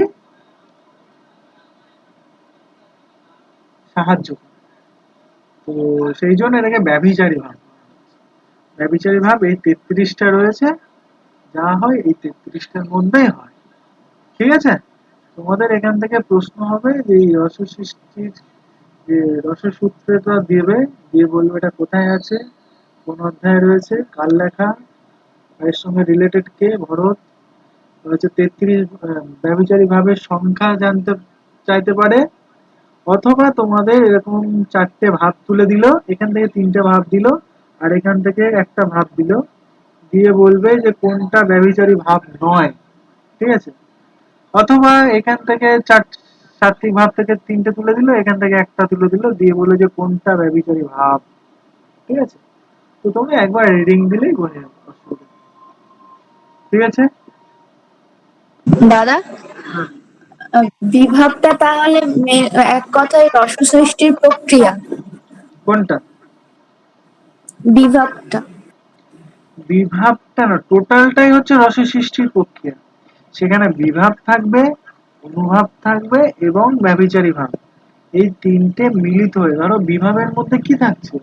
সাহায্য করে। তো সেই জন্য এটাকে ব্যভিচারী ভাব। ব্যভিচারী ভাব এই 33টা রয়েছে, যা হয় এই 33টার মধ্যেই হয়। ঠিক আছে, তোমাদের এখান থেকে প্রশ্ন হবে যে এই রস সৃষ্টির যে রসসূত্রটা দেবে, দিয়ে বলবে এটা কোথায় আছে, কোন অধ্যায়ে রয়েছে, কার লেখা, এর সঙ্গে রিলেটেড কে, ভরত। হচ্ছে 33 ব্যভিচারী ভাবের সংখ্যা জানতে চাইতে পারে, অথবা তোমাদের এরকম 4টে ভাব তুলে দিল, এখান থেকে 3টে ভাব দিল আর এখান থেকে একটা ভাব দিল, দিয়ে বলবে যে কোনটা ব্যভিচারী ভাব নয়। ঠিক আছে, অথবা এখান থেকে সাত্বিক ভাব থেকে 3টে তুলে দিল, এখান থেকে একটা তুলে দিল, দিয়ে বললো যে কোনটা ব্যভিচারী ভাব। ঠিক আছে, তো তুমি একবার রিডিং দিলেই বোঝা যাবে, অসুবিধা নেই। ঠিক আছে,
দাদা,
হ্যাঁ,
বিভাবটা তাহলে এক কথায় রস সৃষ্টির প্রক্রিয়া।
কোনটা
বিভাবটা।
বিভাবটা না, টোটালটাই হচ্ছে রস সৃষ্টির প্রক্রিয়া। সেখানে বিভাব থাকবে, অনুভাব থাকবে এবং ব্যভিচারী ভাব, এই 3টে মিলিত হয়ে, ধরো বিভাবের মধ্যে কি থাকছে,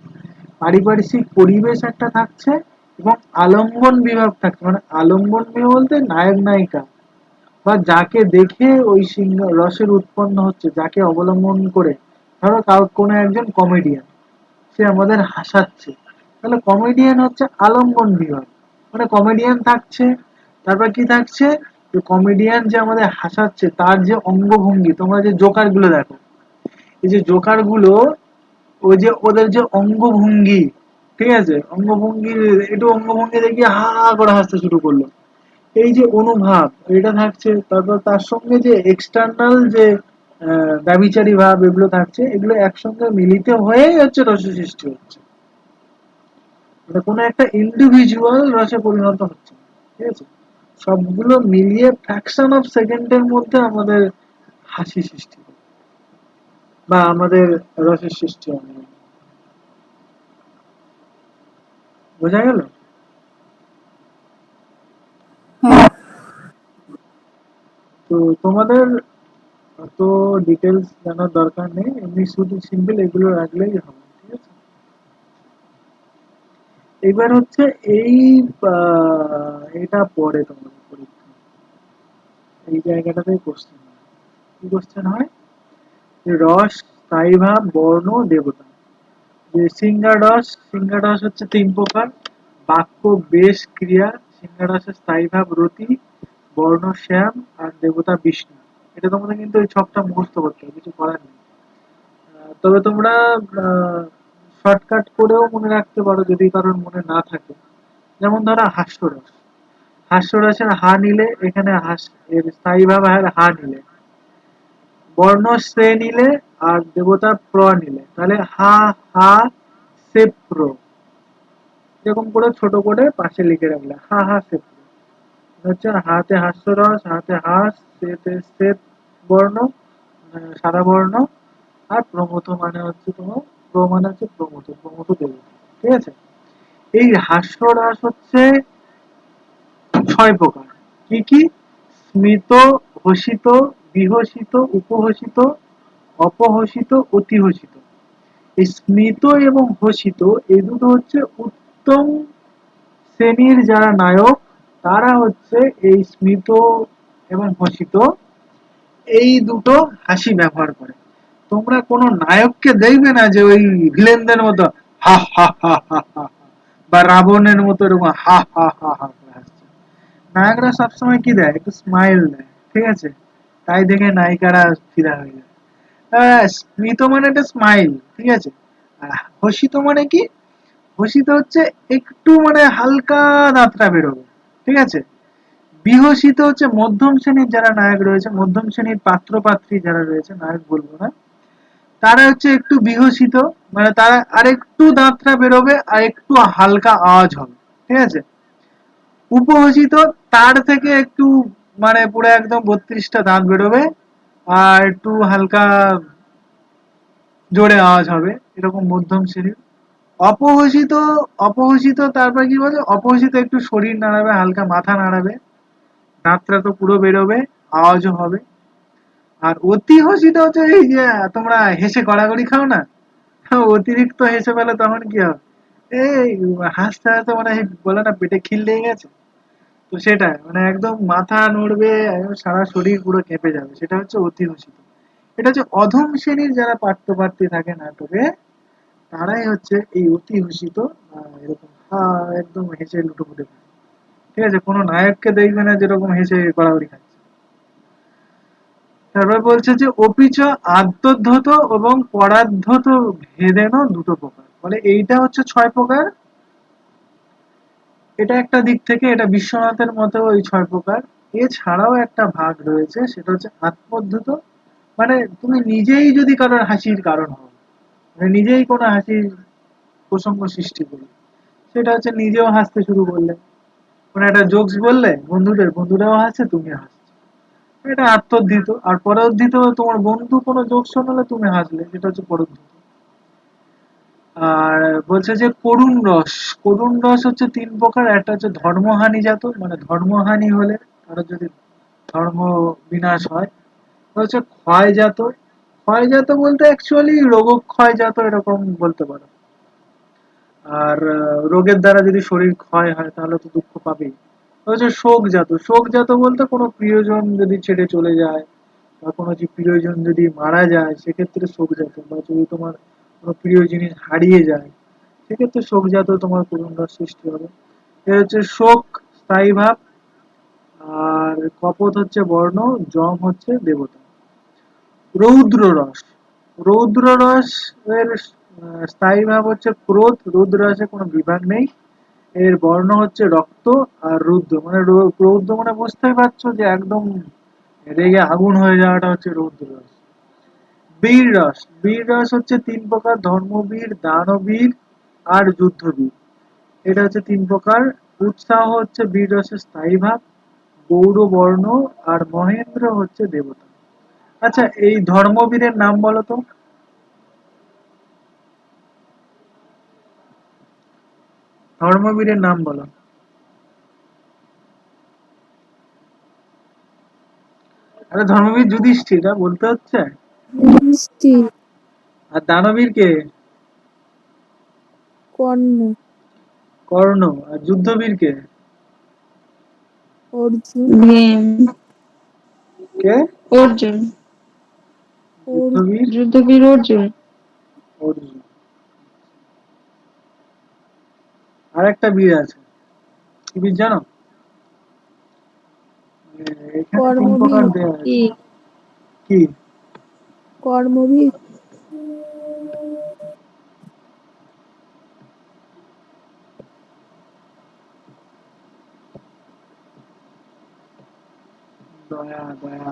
পারিপার্শ্বিক পরিবেশ একটা থাকছে এবং আলম্বন বিভাব থাকছে। মানে আলম্বন বিভাব বলতে নায়ক নায়িকা বা যাকে দেখে ওই রসের উৎপন্ন হচ্ছে, যাকে অবলম্বন করে, ধরো কোনো একজন কমেডিয়ান, সে আমাদের হাসাচ্ছে, তাহলে কমেডিয়ান হচ্ছে আলম্বন বিভাগ। মানে কমেডিয়ান থাকছে, তারপর কি থাকছে, যে কমেডিয়ান যে আমাদের হাসাচ্ছে তার যে অঙ্গভঙ্গি, তোমরা যে জোকার গুলো দেখো, এই যে জোকার গুলো, ওই যে ওদের যে অঙ্গভঙ্গি, ঠিক আছে, অঙ্গভঙ্গি, একটু অঙ্গভঙ্গি দেখিয়ে হা হা করে হাসতে শুরু করলো, এই যে অনুভাব এটা থাকছে। তারপর তার সঙ্গে যে এক্সটার্নাল যে ব্যভিচারী ভাব এগুলো থাকছে, এগুলো একসঙ্গে মিলিত হয়েই হচ্ছে রস সৃষ্টি হচ্ছে। মানে কোনো একটা ইন্ডিভিজুয়াল রসে পরিণত হচ্ছে না। ঠিক আছে, সবগুলো মিলিয়ে ফ্র্যাকশন অফ সেকেন্ডের মধ্যে আমাদের হাসি সৃষ্টি হয় বা আমাদের রসের সৃষ্টি হয়। বোঝা গেল? তো তো তোমাদের অত ডিটেলস জানার দরকার নেই, এমনি শুধু সিম্পল এগুলো রাখলেই হবে, ঠিক আছে। এবার হচ্ছে এই এটা পরে তোমাদের পরীক্ষা এই জায়গাটাতে কোশ্চেন হয়। কি কোশ্চেন হয়? যে রস, স্থায়ী ভাব, বর্ণ, দেবতা। যে সিঙ্গারস হচ্ছে 3 প্রকার: বাক্য, বেশ, ক্রিয়া। সিঙ্গারসের স্থায়ী ভাব রতি, বর্ণ শ্যাম, আর দেবতা বিষ্ণু। এটা তোমাদের কিন্তু ওই ছকটা মুখস্থ করতে হবে, কিছু করার নেই। তবে তোমরা শর্টকাট করেও মনে রাখতে পারো যদি কারোর মনে না থাকে। যেমন ধরো হাস্যরস, হাস্যরসের হা নিলে এখানে এর স্থায়ী ভাব হা নিলে, বর্ণ সে নিলে, আর দেবতা প্র নিলে, তাহলে হা হা সে প্র, এরকম করে ছোট করে পাশে লিখে রাখলে হা হা সে প্র। হচ্ছে হাতে হাস্যরস, হাতে হাস, সেতে শ্বেত বর্ণ, সাদা বর্ণ, আর প্রমথ মানে হচ্ছে তোমার মানে হচ্ছে প্রমথ দেবতা, ঠিক আছে। এই হাস্যরস হচ্ছে 6 প্রকার। কি কি? স্মিত, হসিত, বিহসিত, উপহসিত, অপহসিত, অতিহসিত। এই স্মিত এবং হসিত এই দুটো হচ্ছে উত্তম শ্রেণীর যারা নায়ক, তারা হচ্ছে এই স্মিত এবং হসিত এই দুটো হাসি ব্যবহার করে। তোমরা কোনো নায়ককে দেখবে না যে ওই ভিলেনদের মতো হা হা হা হা হা, বা রাবণের মতো এরকম হা হা হা হা করে হাসছে। নায়করা সবসময় কি দেয়? একটু স্মাইল দেয়, ঠিক আছে। তাই দেখে নায়িকারা ফিদা হয়ে যায়। স্মিত মানে একটা স্মাইল, ঠিক আছে। আর হসিত মানে কি? হসিত হচ্ছে একটু মানে হালকা দাঁতটা বেরোবে, ঠিক আছে। বিহসিত হচ্ছে মধ্যম শ্রেণীর যারা নায়ক রয়েছে, মধ্যম শ্রেণীর পাত্র পাত্রী যারা রয়েছে, নায়ক বলবো না, তারা হচ্ছে একটু বিহসিত, মানে তারা আর একটু দাঁতটা বেরোবে আর একটু হালকা আওয়াজ হবে, ঠিক আছে। উপহসিত তার থেকে একটু মানে পুরো একদম 32টা দাঁত বেরোবে আর একটু হালকা জোরে আওয়াজ হবে, এরকম মধ্যম শ্রেণীর। অপহসিত, অপহসিত তারপর কি বলে? অপহসিত একটু শরীর নাড়াবে, হালকা মাথা নাড়াবে, দাঁতটা তো পুরো বেরোবে, আওয়াজও হবে। আর অতি হসিত হচ্ছে এই যে তোমরা হেসে গড়াগড়ি খাও না, অতিরিক্ত হেসে ফেলে তখন কি হবে? এই হাসতে হাসতে মানে বলে না পেটে খিল লেগে গেছে, তো সেটা মানে একদম মাথা নড়বে, একদম সারা শরীর পুরো কেঁপে যাবে, সেটা হচ্ছে অতি হসিত। এটা হচ্ছে অধম শ্রেণীর যারা পাঠ্যপ্রার্থী থাকে নাটকে, তারাই হচ্ছে এই অতি হসিত, এরকম একদম হেসে লুটোপুটে খায়, ঠিক আছে। কোনো নায়ককে দেখবে না যেরকম হেসে গড়াগড়ি খাচ্ছে। তারপর বলছে যে অপিচ আদ্যধত এবং পরাদ্ধত ভেদেন দুটো প্রকার, বলে এইটা হচ্ছে 6 প্রকার। এটা একটা দিক থেকে এটা বিশ্বনাথের মতো ওই 6 প্রকার। এছাড়াও একটা ভাগ রয়েছে, সেটা হচ্ছে আত্মোদ্ধত, মানে তুমি নিজেই যদি কারোর হাসির কারণ হও, মানে নিজেই কোনো হাসির প্রসঙ্গ সৃষ্টি করলে, সেটা হচ্ছে নিজেও হাসতে শুরু করলে, মানে একটা জোকস বললে বন্ধুরাও হাসছে, তুমিও হাসছো, এটা আত্মোদ্ধৃত। আর পরোদ্ধৃত, তোমার বন্ধু কোনো জোকস শোনালে তুমি হাসলে, সেটা হচ্ছে পরোদ্ধৃত। আর বলছে যে করুণ রস হচ্ছে 3 প্রকার। একটা হচ্ছে ধর্মহানিজাত, মানে ধর্মহানি হলে কারো যদি ধর্ম বিনাশ হয়। এটা হচ্ছে ক্ষয়জাত, ক্ষয়জাত বলতে অ্যাকচুয়ালি রোগক্ষয়জাত এরকম বলতে পারো। আর রোগের দ্বারা যদি শরীর ক্ষয় হয় তাহলে তো দুঃখ পাবেই। এটা হচ্ছে শোকজাত, শোকজাত বলতে কোনো প্রিয়জন যদি ছেড়ে চলে যায়, বা কোনো যে প্রিয়জন যদি মারা যায় সেক্ষেত্রে শোকজাত, বা যদি তোমার কোনো প্রিয় জিনিস হারিয়ে যায় সেক্ষেত্রে শোকজাত তোমার করুণার সৃষ্টি হবে। এ হচ্ছে শোক, স্থায়ী ভাব। আর কপট হচ্ছে বর্ণ, যম হচ্ছে দেবতা। রৌদ্র রস, রৌদ্র রস এর স্থায়ী ভাব হচ্ছে ক্রোধ, রৌদ্র রসে কোনো বিভাগ নেই। এর বর্ণ হচ্ছে রক্ত, আর রুদ্র মানে রৌদ্র মানে বুঝতেই পারছো যে একদম রেগে আগুন হয়ে যাওয়াটা হচ্ছে রৌদ্র রস। বীর রস, বীর রস হচ্ছে 3 প্রকার: ধর্মবীর, দানবীর, আর যুদ্ধবীর। এটা হচ্ছে 3 প্রকার। উৎসাহ হচ্ছে বীর রসের স্থায়ী ভাব, গৌর বর্ণ, আর মহেন্দ্র হচ্ছে দেবতা। আচ্ছা, এই ধর্মবীরের নাম বলো তো? ধর্মবীরের নাম বলো। আরে ধর্মবীর যুধিষ্ঠির, এটা বলতে হচ্ছে।
যুধিষ্ঠির।
আর দানবীর কে?
কর্ণ।
কর্ণ। আর যুদ্ধবীর কে?
অর্জুন।
ভীম।
কে?
অর্জুন।
যুদ্ধবীর
যুদ্ধবীর অর্জুন।
অর্জুন। আর একটা বীর আছে, কি বীর জানো? এখানে তিন প্রকার
কর্মবীর।
দেয়া আছে।
কি?
কি?
কর্মবীর।
দয়া দয়া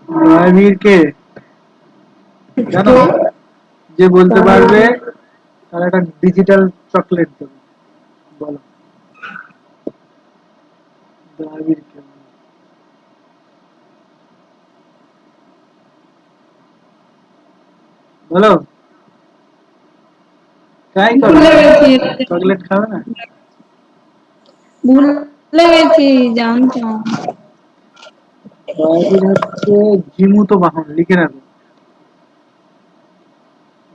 দয়াবীর কে জানো? যে বলতে পারবে তার একটা ডিজিটাল চকলেট দেবো, বলো দয়াবীর কে? বলো, ট্রাই করো।
ভুলে গেছি।
চকলেট খাবে না?
ভুলে গেছি, জানতাম।
দয়াবীর হচ্ছে জীমূত বাহন, লিখে রাখো।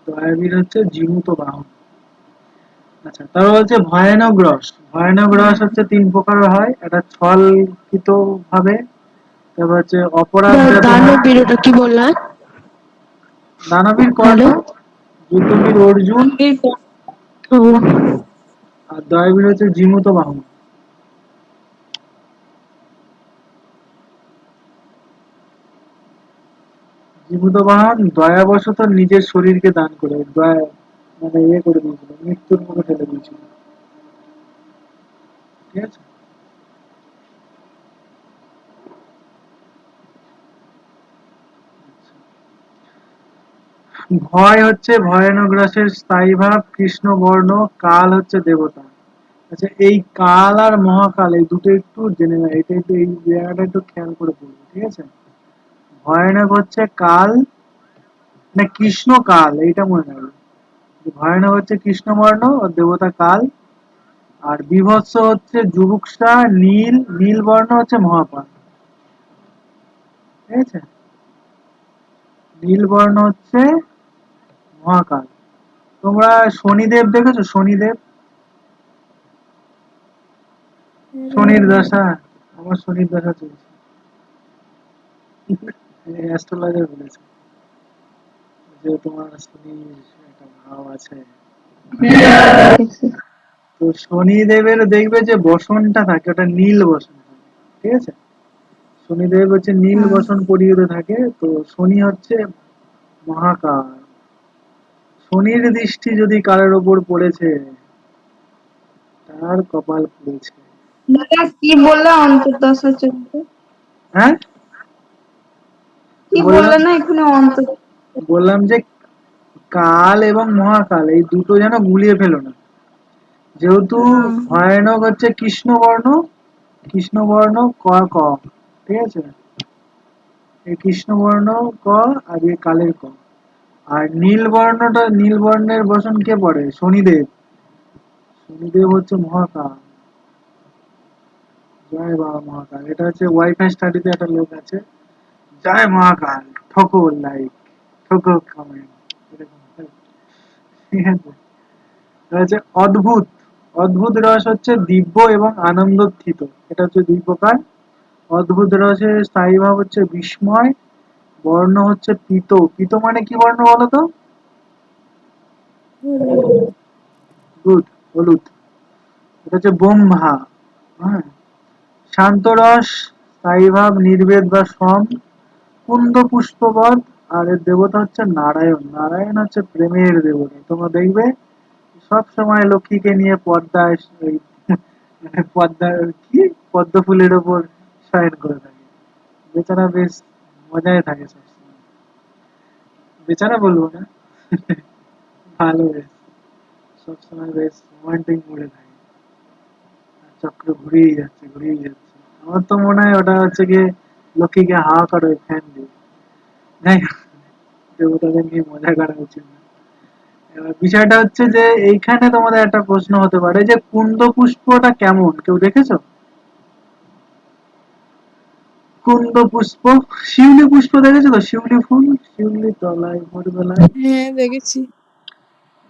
দয়াবীর হচ্ছে জীমূত বাহন। আচ্ছা, তারপর হচ্ছে ভয়ানক রস। ভয়ানক রস হচ্ছে তিন প্রকার হয়, একটা ছলকিত ভাবে, তারপর হচ্ছে অপরাধজাত ভাবে।
দানবীর, ওটা কি বললাম?
দানবীর কর্ণ,
হ্যালো।
যুদ্ধবীর অর্জুন,
ও,
আর দয়াবীর হচ্ছে জীমূত বাহন। জীমূত বাহন দয়াবশত নিজের শরীরকে দান করে, দয়া মানে ইয়ে করে দিয়েছিল, মৃত্যুর মুখে ঠেলে দিয়েছিল। ঠিক আছে। ভয় হচ্ছে ভয়ানক রসের স্থায়ী ভাব, কৃষ্ণবর্ণ। কাল হচ্ছে দেবতা। আচ্ছা, এই কাল আর মহাকাল এই দুটো একটু জেনে নেয়, এটা একটু এই জায়গাটা একটু খেয়াল করে পড়বে, ঠিক আছে? ভয়ানক হচ্ছে কাল, না কৃষ্ণ কাল, এইটা মনে রাখবে। ভয়ানক হচ্ছে কৃষ্ণবর্ণ আর দেবতা কাল। আর বীভৎস হচ্ছে যুভুক্ষা, নীল, নীল বর্ণ হচ্ছে মহাপাল। ঠিক আছে, নীল বর্ণ হচ্ছে মহাকাল। তোমরা শনিদেব দেখেছো? শনিদেব, শনির দশা, আমার শনির দশা চলছে, অ্যাস্ট্রোলজার বলেছে যে তোমার শনির একটা ভাব আছে। তো শনিদেবের দেখবে যে বসনটা থাকে ওটা নীল বসন থাকে, ঠিক আছে? শনিদেব হচ্ছে নীল বসন পরিহিত থাকে। তো শনি হচ্ছে মহাকাল। শনির দৃষ্টি যদি কারোর ওপর পড়েছে তার কপাল পুড়েছে।
দাদা কি বললে অন্তর্দশা চলছে?
হ্যাঁ,
কি
বললাম,
বললে না এখানে অন্তর?
বললাম যে কাল এবং মহাকাল এই দুটো যেন গুলিয়ে ফেলো না। যেহেতু ভয়ানক হচ্ছে কৃষ্ণবর্ণ, কৃষ্ণবর্ণ ক ক, ঠিক আছে? এই কৃষ্ণবর্ণ ক, আর এই কালের ক। আর নীল বর্ণটা, নীল বর্ণের বসন কে পড়ে? শনিদেব। শনিদেব হচ্ছে মহাকাল। জয় বাবা মহাকাল। এটা হচ্ছে ওয়াইফাই স্টাডিতে একটা লোক আছে, জয় মহাকাল, ঠোকো লাইক, ঠোকো কমেন্ট, এরকম। ঠিক আছে। এটা হচ্ছে অদ্ভুত। অদ্ভুত রস হচ্ছে দিব্য এবং আনন্দস্থিত, এটা হচ্ছে দুই প্রকার। অদ্ভুত রসের স্থায়ী ভাব হচ্ছে বিস্ময়। বর্ণ হচ্ছে পীত। পীত মানে কি বর্ণ বলো তো? গুড, হলুদ। এটা হচ্ছে ব্রহ্মা। হ্যাঁ। শান্ত রস, স্থায়ী ভাব নির্বেদ বা সম। কুন্দ পুষ্পবধ। আর এর দেবতা হচ্ছে নারায়ণ। নারায়ণ হচ্ছে প্রেমের দেবতা। তোমরা দেখবে সব সময় লক্ষ্মীকে নিয়ে পদ্মায় মানে পদ্মার কি পদ্ম ফুলের ওপর শয়ন করে থাকে। বেচারা বেশ মজায় থাকে সবসময়। বেচারা বলবো না, ভালো বেশ, সবসময় বেশ রোমান্টিক মুডে থাকে। আর চক্র ঘুরেই যাচ্ছে, ঘুরেই যাচ্ছে। আমার তো মনে হয় ওটা হচ্ছে গিয়ে লক্ষ্মীকে হাওয়া করে ফ্যান দিয়ে। যাই হোক, দেবতাদের নিয়ে মজা করা উচিত না। এবার বিষয়টা হচ্ছে যে এইখানে তোমাদের একটা প্রশ্ন হতে পারে যে কুন্দ পুষ্পটা কেমন, কেউ দেখেছো? কুন্দ পুষ্প, শিউলি পুষ্প দেখেছো তো? শিউলি ফুল, শিউলি তলায় ভোরবেলায়।
হ্যাঁ দেখেছি।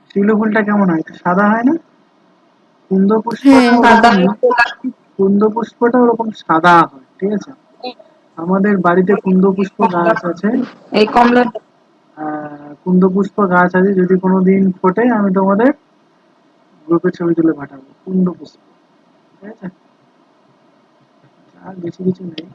শিউলি ফুলটা কেমন হয়? একটু সাদা হয় না? কুন্দ পুষ্পটা
হ্যাঁ
সাদা
ওরকম না, কুন্দ পুষ্পটা ওরকম সাদা হয়, ঠিক আছে? আমাদের বাড়িতে কুন্দ পুষ্প গাছ আছে।
এই কমলা
কুন্দ পুষ্প গাছ আছে, যদি কোনোদিন ফোটে আমি তোমাদের গ্রুপে ছবি তুলে পাঠাবো। কুন্দ পুষ্প, ঠিক আছে? আর বেশি কিছু নেই।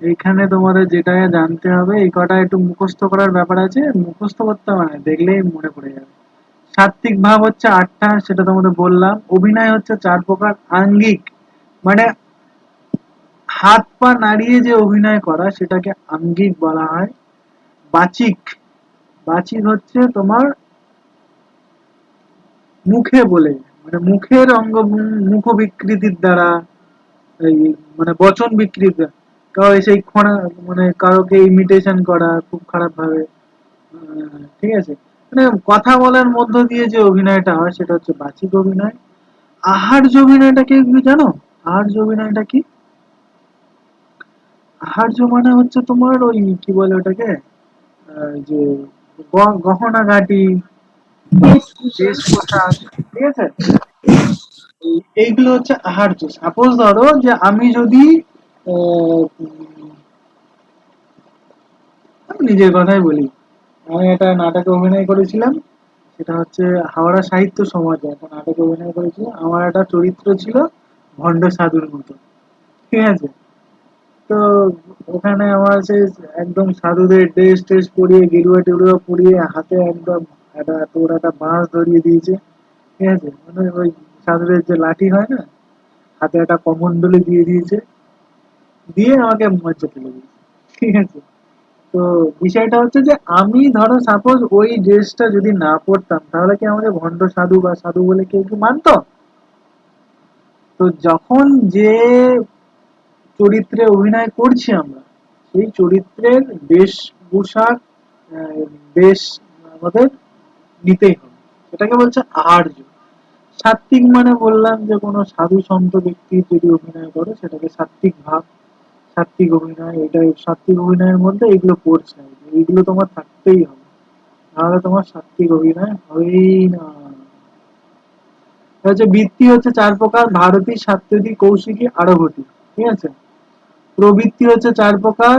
এইখানে তোমাদের যেটা জানতে হবে, এই কটা একটু মুখস্থ করার ব্যাপার আছে, মুখস্থ করতে হবে না, দেখলেই মনে পড়ে যাবে। সাত্ত্বিক ভাব হচ্ছে 8টা, সেটা তোমাদের বললাম। অভিনয় হচ্ছে 4 প্রকার। আঙ্গিক মানে হাত পা নাড়িয়ে যে অভিনয় করা, সেটাকে আঙ্গিক বলা হয়। বাচিক, বাচিক হচ্ছে তোমার মুখে বলে, মানে মুখের মুখ বিকৃতির দ্বারা, এই মানে বচন বিকৃতি, কারো সেই খোঁড়া, মানে কারোকে ইমিটেশন করা খুব খারাপ ভাবে, ঠিক আছে? মানে কথা বলার মধ্য দিয়ে যে অভিনয়টা হয়, সেটা হচ্ছে বাচিক অভিনয়। আহার্য অভিনয়টা কি জানো? আহার্য অভিনয়টা কি? আহার্য মানে হচ্ছে তোমার ওই কি বলে ওটাকে, যে গহনা গাটি, বেশ পোশাক, ঠিক আছে? এইগুলো হচ্ছে আহার্য। সাপোজ ধরো যে আমি যদি আমি নিজের কথাই বলি, আমি একটা নাটকে অভিনয় করেছিলাম, সেটা হচ্ছে হাওড়া সাহিত্য সমাজে একটা নাটকে অভিনয় করেছিলাম। আমার একটা চরিত্র ছিল ভণ্ড সাধুর মতো, ঠিক আছে? তো ওখানে আমার সেই একদম সাধুদের ড্রেস ট্রেস পরিয়ে, গেরুয়া টেরুয়া পরিয়ে, হাতে একদম একটা তোর একটা বাঁশ ধরিয়ে দিয়েছে, ঠিক আছে? মানে ওই সাধুদের যে লাঠি হয় না, হাতে একটা কমণ্ডলে দিয়ে দিয়েছে, দিয়ে আমাকে মঞ্চে তুলে দিয়েছে, ঠিক আছে? তো বিষয়টা হচ্ছে যে আমি ধরো সাপোজ ওই ড্রেসটা যদি না পরতাম, তাহলে কি আমাকে ভণ্ড সাধু বা সাধু বলে কেউ কি মানতো? তো যখন যে চরিত্রে অভিনয় করছি আমরা, সেই চরিত্রের বেশভূষা, আহ, বেশ আমাদের নিতেই হবে, সেটাকে বলছে আহার্য। সাত্ত্বিক মানে বললাম যে কোনো সাধু সন্ত ব্যক্তির যদি অভিনয় করে, সেটাকে সাত্ত্বিক ভাব, সাত্ত্বিক অভিনয়। এটাই সাত্ত্বিক অভিনয়ের মধ্যে এগুলো পড়ছে, এইগুলো তোমার থাকতেই হবে, নাহলে তোমার সাত্ত্বিক অভিনয় হবেই না। হচ্ছে বৃত্তি হচ্ছে 4 প্রকার। ভারতী, সাত্যকী, কৌশিকী, আরভটী, ঠিক আছে? প্রবৃত্তি হচ্ছে 4 প্রকার।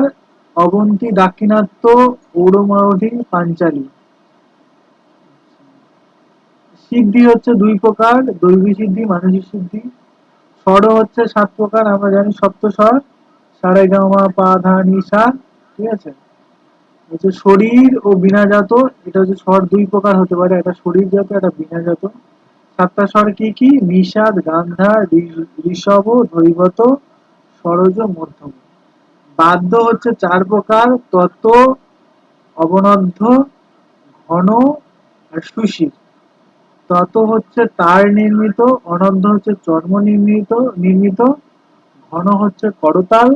অবন্তী, দাক্ষিণাত্য, ঔড়মারঠী, পাঞ্চালী। সিদ্ধি হচ্ছে 2 প্রকার। দৈবী সিদ্ধি, মানসিক সিদ্ধি। স্বর হচ্ছে 7 প্রকার, আমরা জানি সপ্ত স্বর, সারেগামা পা ধা নি সা, ঠিক আছে? হচ্ছে শরীর ও বীণাজাত, এটা হচ্ছে স্বর 2 প্রকার হতে পারে, একটা শরীর জাত, একটা বীণাজাত। 7টা স্বর কি কি? নিষাদ, গান্ধার, ঋষভ, ধৈবত, সরজ, মধ্যম। বাদ্য হচ্ছে 4 প্রকার। তত, অবনদ্ধ, ঘন আর সুশীর। তত হচ্ছে তার নির্মিত, অনর্ধ হচ্ছে চর্ম নির্মিত, ঘন হচ্ছে করতাল,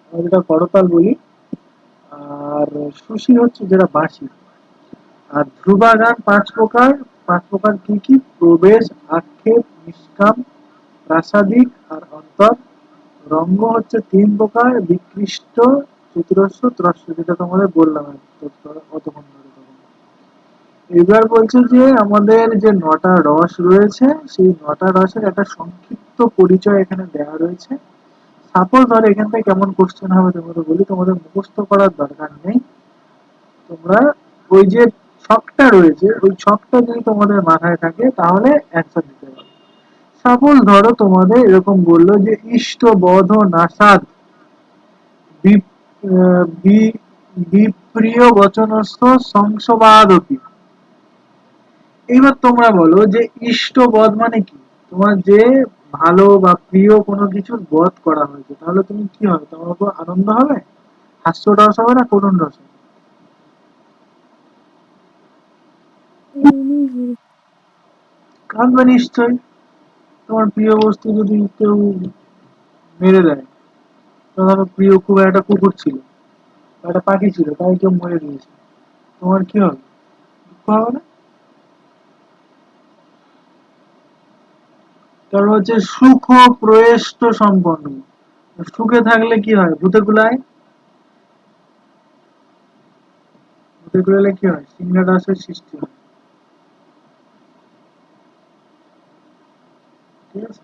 আমরা যেটা করতাল বলি, আর সুশীর হচ্ছে যেটা বাঁশি। আর ধ্রুবাগান 5 প্রকার। 5 প্রকার কি কি? প্রবেশ, আক্ষেপ, নিষ্কাম, প্রাসাদিক আর অন্তর। রঙ্গ হচ্ছে 3 প্রকার। বিকৃষ্ট, চতুরস্র, ত্রস্র, যেটা তোমাদের বললাম অতক্ষণ ধরে। এবার বলছে যে আমাদের যে 9টা রস রয়েছে, সেই 9টা রসের একটা সংক্ষিপ্ত পরিচয় এখানে দেওয়া রয়েছে। সাপোজ ধর এখান থেকে কেমন কোশ্চেন হবে তোমাদের বলি, তোমাদের মুখস্থ করার দরকার নেই, তোমরা ওই যে ছকটা রয়েছে, ওই ছকটা যদি তোমাদের মাথায় থাকে তাহলে অ্যান্সার দিতে পারবে। সাপোজ ধরো তোমাদের এরকম বললো যে ইষ্ট বধ নাসাদ বিপ্রিয় বচনস্থ সংসবাদপি। এইবার তোমরা বলো যে ইষ্টবধ মানে কি? তোমার যে ভালো বা প্রিয় কোনো কিছুর বধ করা হয়েছে, তাহলে তুমি কি হবে? তোমার উপর আনন্দ হবে, হাস্য রস হবে না করুণ রস হবে? কাঁদবে নিশ্চয়ই। তোমার প্রিয় বস্তু যদি কেউ মেরে দেয়, ধরো প্রিয় খুব একটা কুকুর ছিল, একটা পাখি ছিল, তাই কেউ মেরে দিয়েছে, তোমার কি হবে? দুঃখ হবে না? কারণ হচ্ছে সুখ প্রয়েষ্ট সম্পন্ন। সুখে থাকলে কি হয়? ভূতে কুলায়। ভূতে কুলালে কি হয়? সিংহরাসের সৃষ্টি হয়। ঠিক আছে?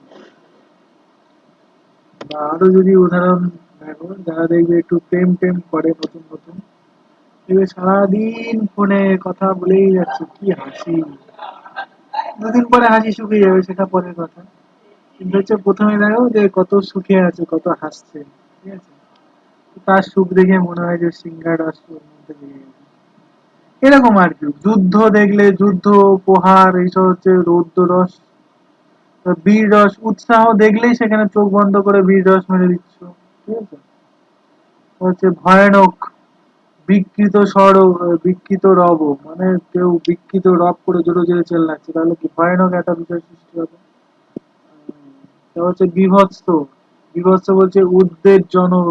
বা আরো যদি উদাহরণ দেখো, যারা দেখবে একটু প্রেম টেম করে নতুন নতুন, দেখবে সারাদিন ফোনে কথা বলেই যাচ্ছে, কি হাসি। দুদিন পরে হাসি শুকিয়ে যাবে, সেটা পরের কথা। কিন্তু হচ্ছে প্রথমে দেখো যে কত সুখে আছে, কত হাসছে। ঠিক আছে? তার সুখ দেখে মনে হয় যে সিংহার রস ওর মধ্যে লেগে গেছে। এরকম আর কি। যুদ্ধ দেখলে, যুদ্ধ উপহার এইসব হচ্ছে রৌদ্র রস। বীর রস, উৎসাহ দেখলেই সেখানে চোখ বন্ধ করে বীর রস মেরে দিচ্ছ। ঠিক আছে? হচ্ছে ভয়ানক, বিকৃত স্বর, বিকৃত রব, মানে কেউ বিকৃত রব করে জোরে জোরে চেল্লাচ্ছে, তাহলে কি ভয়ানক একটা বিষয় সৃষ্টি হবে। তা হচ্ছে বীভৎস। বীভৎস বলছে উদ্বেগজনক,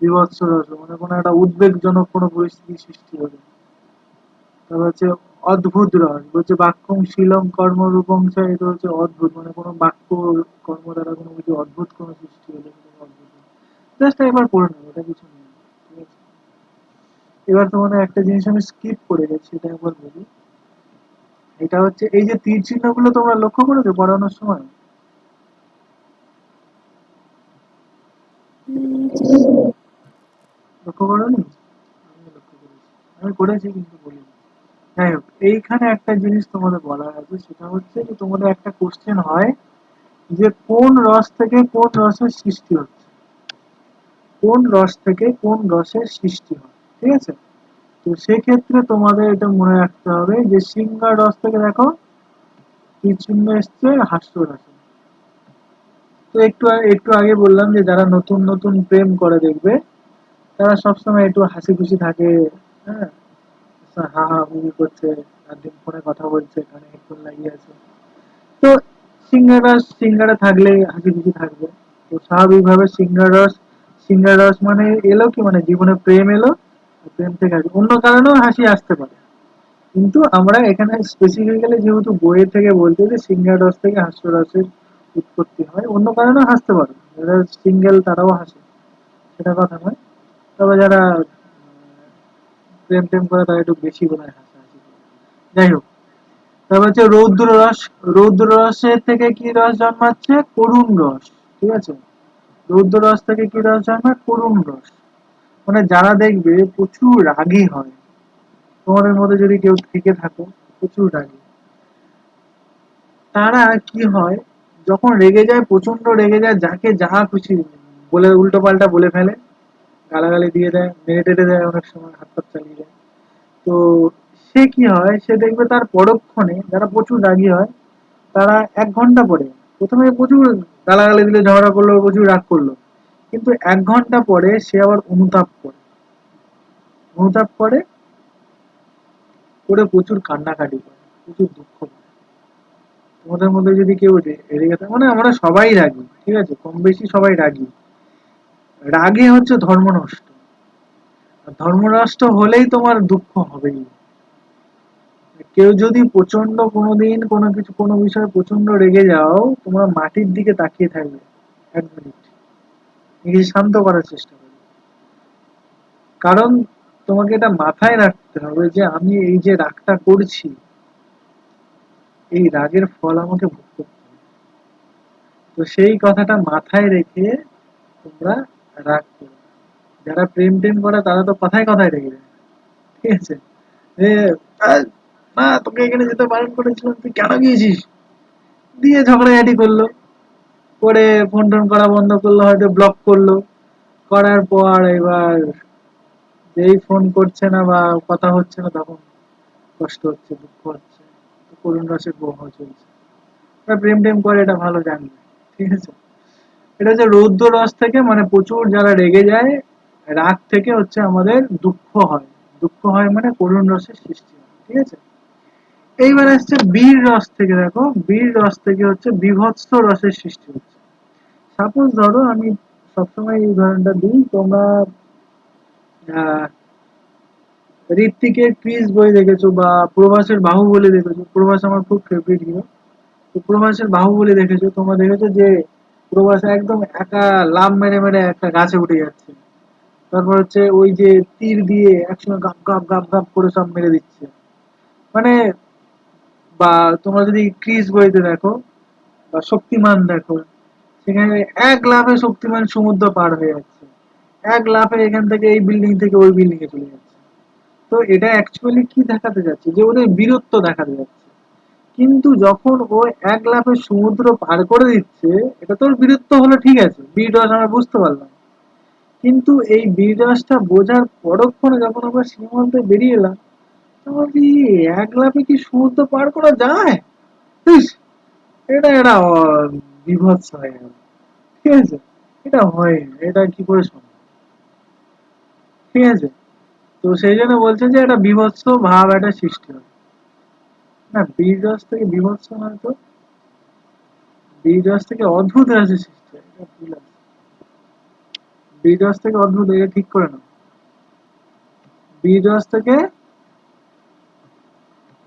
বিভৎস রস, মানে কোনো একটা উদ্বেগজনক কোনো পরিস্থিতি সৃষ্টি হবে। তারপর হচ্ছে অদ্ভুত রস, বলছে বাক্যম শীলম কর্মরূপম চ, এটা হচ্ছে অদ্ভুত, মানে কোনো বাক্য কর্ম দ্বারা কোনো কিছু অদ্ভুত কোনো সৃষ্টি হলে সেটাকে অদ্ভুত। জাস্ট একবার পড়ে নেবো, এটা কিছু নেই। ঠিক আছে? এবার তোমাদের একটা জিনিস আমি স্কিপ করে গেছি, এটা একবার বলি। এটা হচ্ছে এই যে তীর চিহ্ন গুলো তোমরা লক্ষ্য করেছো পড়ানোর সময়? লক্ষ্য করোনি? আমি লক্ষ্য করেছি, আমি করেছি কিন্তু বলিনি। যাই হোক, এইখানে একটা জিনিস তোমাদের বলার আছে, সেটা হচ্ছে যে তোমাদের একটা কোশ্চেন হয় যে কোন রস থেকে কোন রসের সৃষ্টি হচ্ছে, কোন রস থেকে কোন রসের সৃষ্টি হয়। ঠিক আছে? তো সেক্ষেত্রে তোমাদের এটা মনে রাখতে হবে যে সিংহার রস থেকে দেখো তীর চিহ্ন এসছে হাস্য রসে। তো একটু আগে বললাম যে যারা নতুন নতুন প্রেম করে দেখবে, তারা সবসময় একটু হাসি খুশি থাকে। হ্যাঁ, হা হা হুহু করছে, একদিন ফোনে কথা বলছে, কানে হেডফোন লাগিয়ে আছে। তো সিঙ্গারা থাকলে হাসি খুশি থাকবে। তো স্বাভাবিকভাবে সিঙ্গার রস মানে এলো কি, মানে জীবনে প্রেম এলো, প্রেম থেকে হাসি, অন্য কারণেও হাসি আসতে পারে। কিন্তু আমরা এখানে স্পেসিফিক্যালি যেহেতু বইয়ে থেকে বলছি যে সিঙ্গার রস থেকে হাস্যরসের উৎপত্তি হয়, অন্য কারণেও হাসতে পারে, যারা সিঙ্গেল তারাও হাসে, সেটা কথা নয়। তবে যারা প্রেম টেম করে তারা একটু বেশি বোধ হয় হাসাহাসি করে। যাই হোক, তারপর হচ্ছে রৌদ্র রস। রৌদ্র রসের থেকে কি রস জন্মাচ্ছে? করুণ রস। ঠিক আছে? রৌদ্র রস থেকে কি রস জন্মায়? করুণ রস। মানে যারা দেখবে প্রচুর রাগী হয়, তোমাদের মধ্যে যদি কেউ থেকে থাকো প্রচুর রাগী, তারা কি হয়, যখন রেগে যায়, প্রচন্ড রেগে যায়, যাকে যাহা খুশি বলে উল্টো পাল্টা বলে ফেলে, গালাগালি দিয়ে দেয়, মেরে টেরে দেয়, অনেক সময় হাত পাত চালিয়ে দেয়। তো সে কি হয়, সে দেখবে তার পরক্ষণে, যারা প্রচুর রাগী হয়, তারা 1 ঘন্টা পরে, প্রথমে প্রচুর গালাগালি দিলে, ঝগড়া করলো, প্রচুর রাগ করলো, কিন্তু 1 ঘন্টা পরে সে আবার অনুতাপ করে করে প্রচুর কান্নাকাটি করে, প্রচুর দুঃখ পায়। তোমাদের মধ্যে যদি কেউ রেগে থাকে, মানে আমরা সবাই রাগি, ঠিক আছে, কম বেশি সবাই রাগি। রাগে হচ্ছে ধর্ম নষ্ট, আর ধর্ম নষ্ট হলেই তোমার দুঃখ হবেই। কেউ যদি প্রচন্ড কোনোদিন কোনো বিষয়ে প্রচন্ড রেগে যাও, তোমরা মাটির দিকে তাকিয়ে থাকবে 1 মিনিট, নিজে শান্ত করার চেষ্টা করবে। কারণ তোমাকে এটা মাথায় রাখতে হবে যে আমি এই যে রাগটা করছি, এই রাগের ফল আমাকে ভোগ করতে হবে। তো সেই কথাটা মাথায় রেখে তোমরা রাগ করো। যারা প্রেম টেম করে তারা তো কথায় কথায় রেগে যায়। ঠিক আছে? যে আহ, না, তোকে এখানে যেতে বারণ করেছিলাম, তুই কেন গিয়েছিস, দিয়ে ঝগড়াঝাটি করলো, করে ফোন টোন করা বন্ধ করলো, হয়তো ব্লক করলো। করার পর এবার যেই ফোন করছে না বা কথা হচ্ছে না, তখন কষ্ট হচ্ছে, দুঃখ হচ্ছে। তো করুণ রসের প্রবাহ চলছে। তারা প্রেম টেম করে, এটা ভালো জানবে। ঠিক আছে? এটা হচ্ছে রৌদ্র রস থেকে, মানে প্রচুর যারা রেগে যায়, রাগ থেকে হচ্ছে আমাদের দুঃখ হয়। দুঃখ হয় মানে করুণ রসের সৃষ্টি হয়। ঠিক আছে? এইবার আসছে বীর রস থেকে। দেখো, বীর রস থেকে হচ্ছে বীভৎস রসের সৃষ্টি হচ্ছে। সাপোজ ধরো, আমি সবসময় এই উদাহরণটা দিই, তোমরা আহ ঋত্বিকের ক্রিস বই দেখেছো বা প্রভাসের বাহুবলী দেখেছো। প্রভাস আমার খুব ফেভারিট হিরো। তো প্রভাসের বাহুবলী দেখেছো, তোমরা দেখেছো যে প্রভাস একদম একা লাফ মেরে মেরে একটা গাছে উঠে যাচ্ছে, তারপর হচ্ছে ওই যে তীর দিয়ে একসঙ্গে গাপ গাপ গাপ গাপ করে সব মেরে দিচ্ছে। মানে, বা তোমরা যদি ক্রিস বইতে দেখো বা শক্তিমান দেখো, সেখানে এক লাফে শক্তিমান সমুদ্র পার হয়ে যাচ্ছে, এক লাফে এখান থেকে এই বিল্ডিং থেকে ওই বিল্ডিং এ চলে যাচ্ছে। তো এটা অ্যাকচুয়ালি কি দেখাতে যাচ্ছে, যে ওদের বীরত্ব দেখাতে যাচ্ছে। কিন্তু যখন ও এক লাফে সমুদ্র পার করে দিচ্ছে, এটা তোর বীরত্ব হলো, ঠিক আছে, বীর রস আমরা বুঝতে পারলাম। কিন্তু এই বীর রসটা বোঝার পরক্ষণে যখন আমরা সীমান্তে বেরিয়ে এলাম, তো বলছি, এক লাফে কি সমুদ্র পার করা যায়? ইস, এটা বিভৎস হয়ে গেল, ঠিক আছে, এটা হয় না, এটা কি করে সম্ভব, ঠিক আছে। তো সেই জন্য বলছে যে একটা বিভৎস ভাব একটা সৃষ্টি হয়। না, বীর রস থেকে বিভৎস নয় তো, বীর রস থেকে অদ্ভুত রাসের সৃষ্টি হয়, এটা ভুল আছে। বীর রস থেকে অদ্ভুত, এটা ঠিক করে না। বীর রস থেকে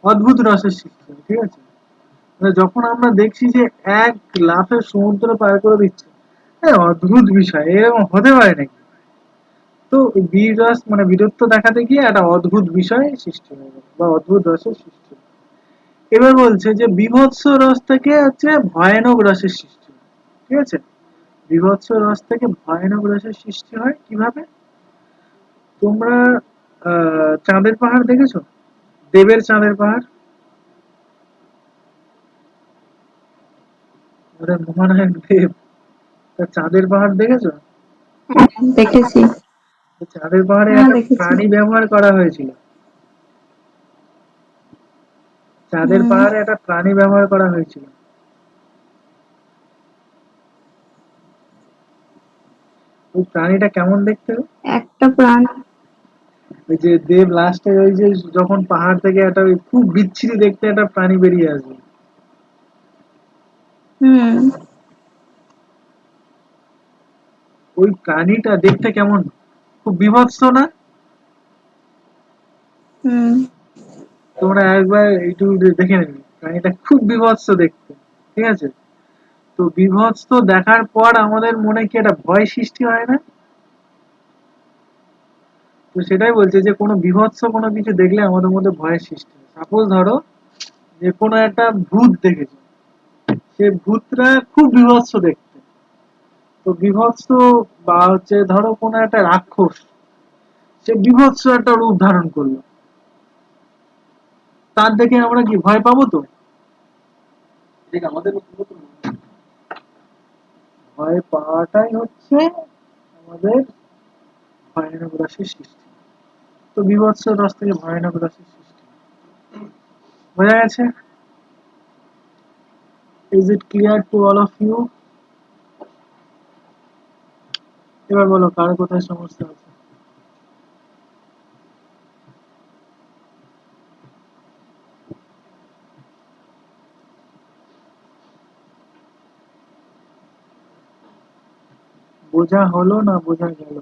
অদ্ভুত রসের সৃষ্টি হয়, ঠিক আছে। মানে যখন আমরা দেখছি যে এক লাফে সমুদ্র পার করে দিচ্ছে, অদ্ভুত বিষয়, এরকম হতে পারে নাকি। তো বীর রস মানে বীরত্ব দেখাতে গিয়ে একটা অদ্ভুত বিষয় সৃষ্টি হয়ে গেল, বা অদ্ভুত রসের সৃষ্টি হলো। এবার বলছে যে বিভৎস রস থেকে হচ্ছে ভয়ানক রসের সৃষ্টি হয়, ঠিক আছে। বিভৎস রস থেকে ভয়ানক রসের সৃষ্টি হয় কিভাবে? তোমরা চাঁদের পাহাড় দেখেছো? দেবের চাঁদের পাহাড়, ওদের মহানায়ক দেব, তার চাঁদের পাহাড় দেখেছো?
হ্যাঁ, দেখেছি।
তো চাঁদের পাহাড়ে
হ্যাঁ,
একটা
দেখেছি।
প্রাণী ব্যবহার করা হয়েছিল, চাঁদের
হুম।
পাহাড়ে একটা প্রাণী ব্যবহার করা হয়েছিল। ওই প্রাণীটা কেমন দেখতে?
একটা প্রাণ।
ওই যে দেব লাস্টে ওই যে যখন পাহাড় থেকে একটা ওই খুব বিচ্ছিরি দেখতে একটা প্রাণী বেরিয়ে আসবে,
হুম।
ওই প্রাণীটা দেখতে কেমন, খুব বীভৎস না?
হুম।
তোমরা একবার একটু দেখে নেবে, প্রাণীটা খুব বীভৎস দেখতে, ঠিক আছে। তো বীভৎস দেখার পর আমাদের মনে কি একটা ভয় সৃষ্টি হয় না? তো সেটাই বলছে যে কোনো বীভৎস কোনো কিছু দেখলে আমাদের মধ্যে ভয়ের সৃষ্টি হয়। সাপোজ ধরো যে কোনো একটা ভূত দেখেছো, সে ভূতটা খুব বীভৎস দেখতে। তো বীভৎস, বা হচ্ছে ধরো কোনো একটা রাক্ষস, সে বীভৎস একটা রূপ ধারণ করলো, তার দেখে আমরা কি ভয় পাবো? তো ঠিক আমাদের ভয় পাওয়াটাই হচ্ছে আমাদের ভয়ানক রাশির সৃষ্টি। তো বীভৎস রস থেকে ভয়ানক রাশির সৃষ্টি, বোঝা গেছে? Is it clear to all of you? এবার বলো কার কোথায় সমস্যা আছে। বোঝা হলো না বোঝা গেল?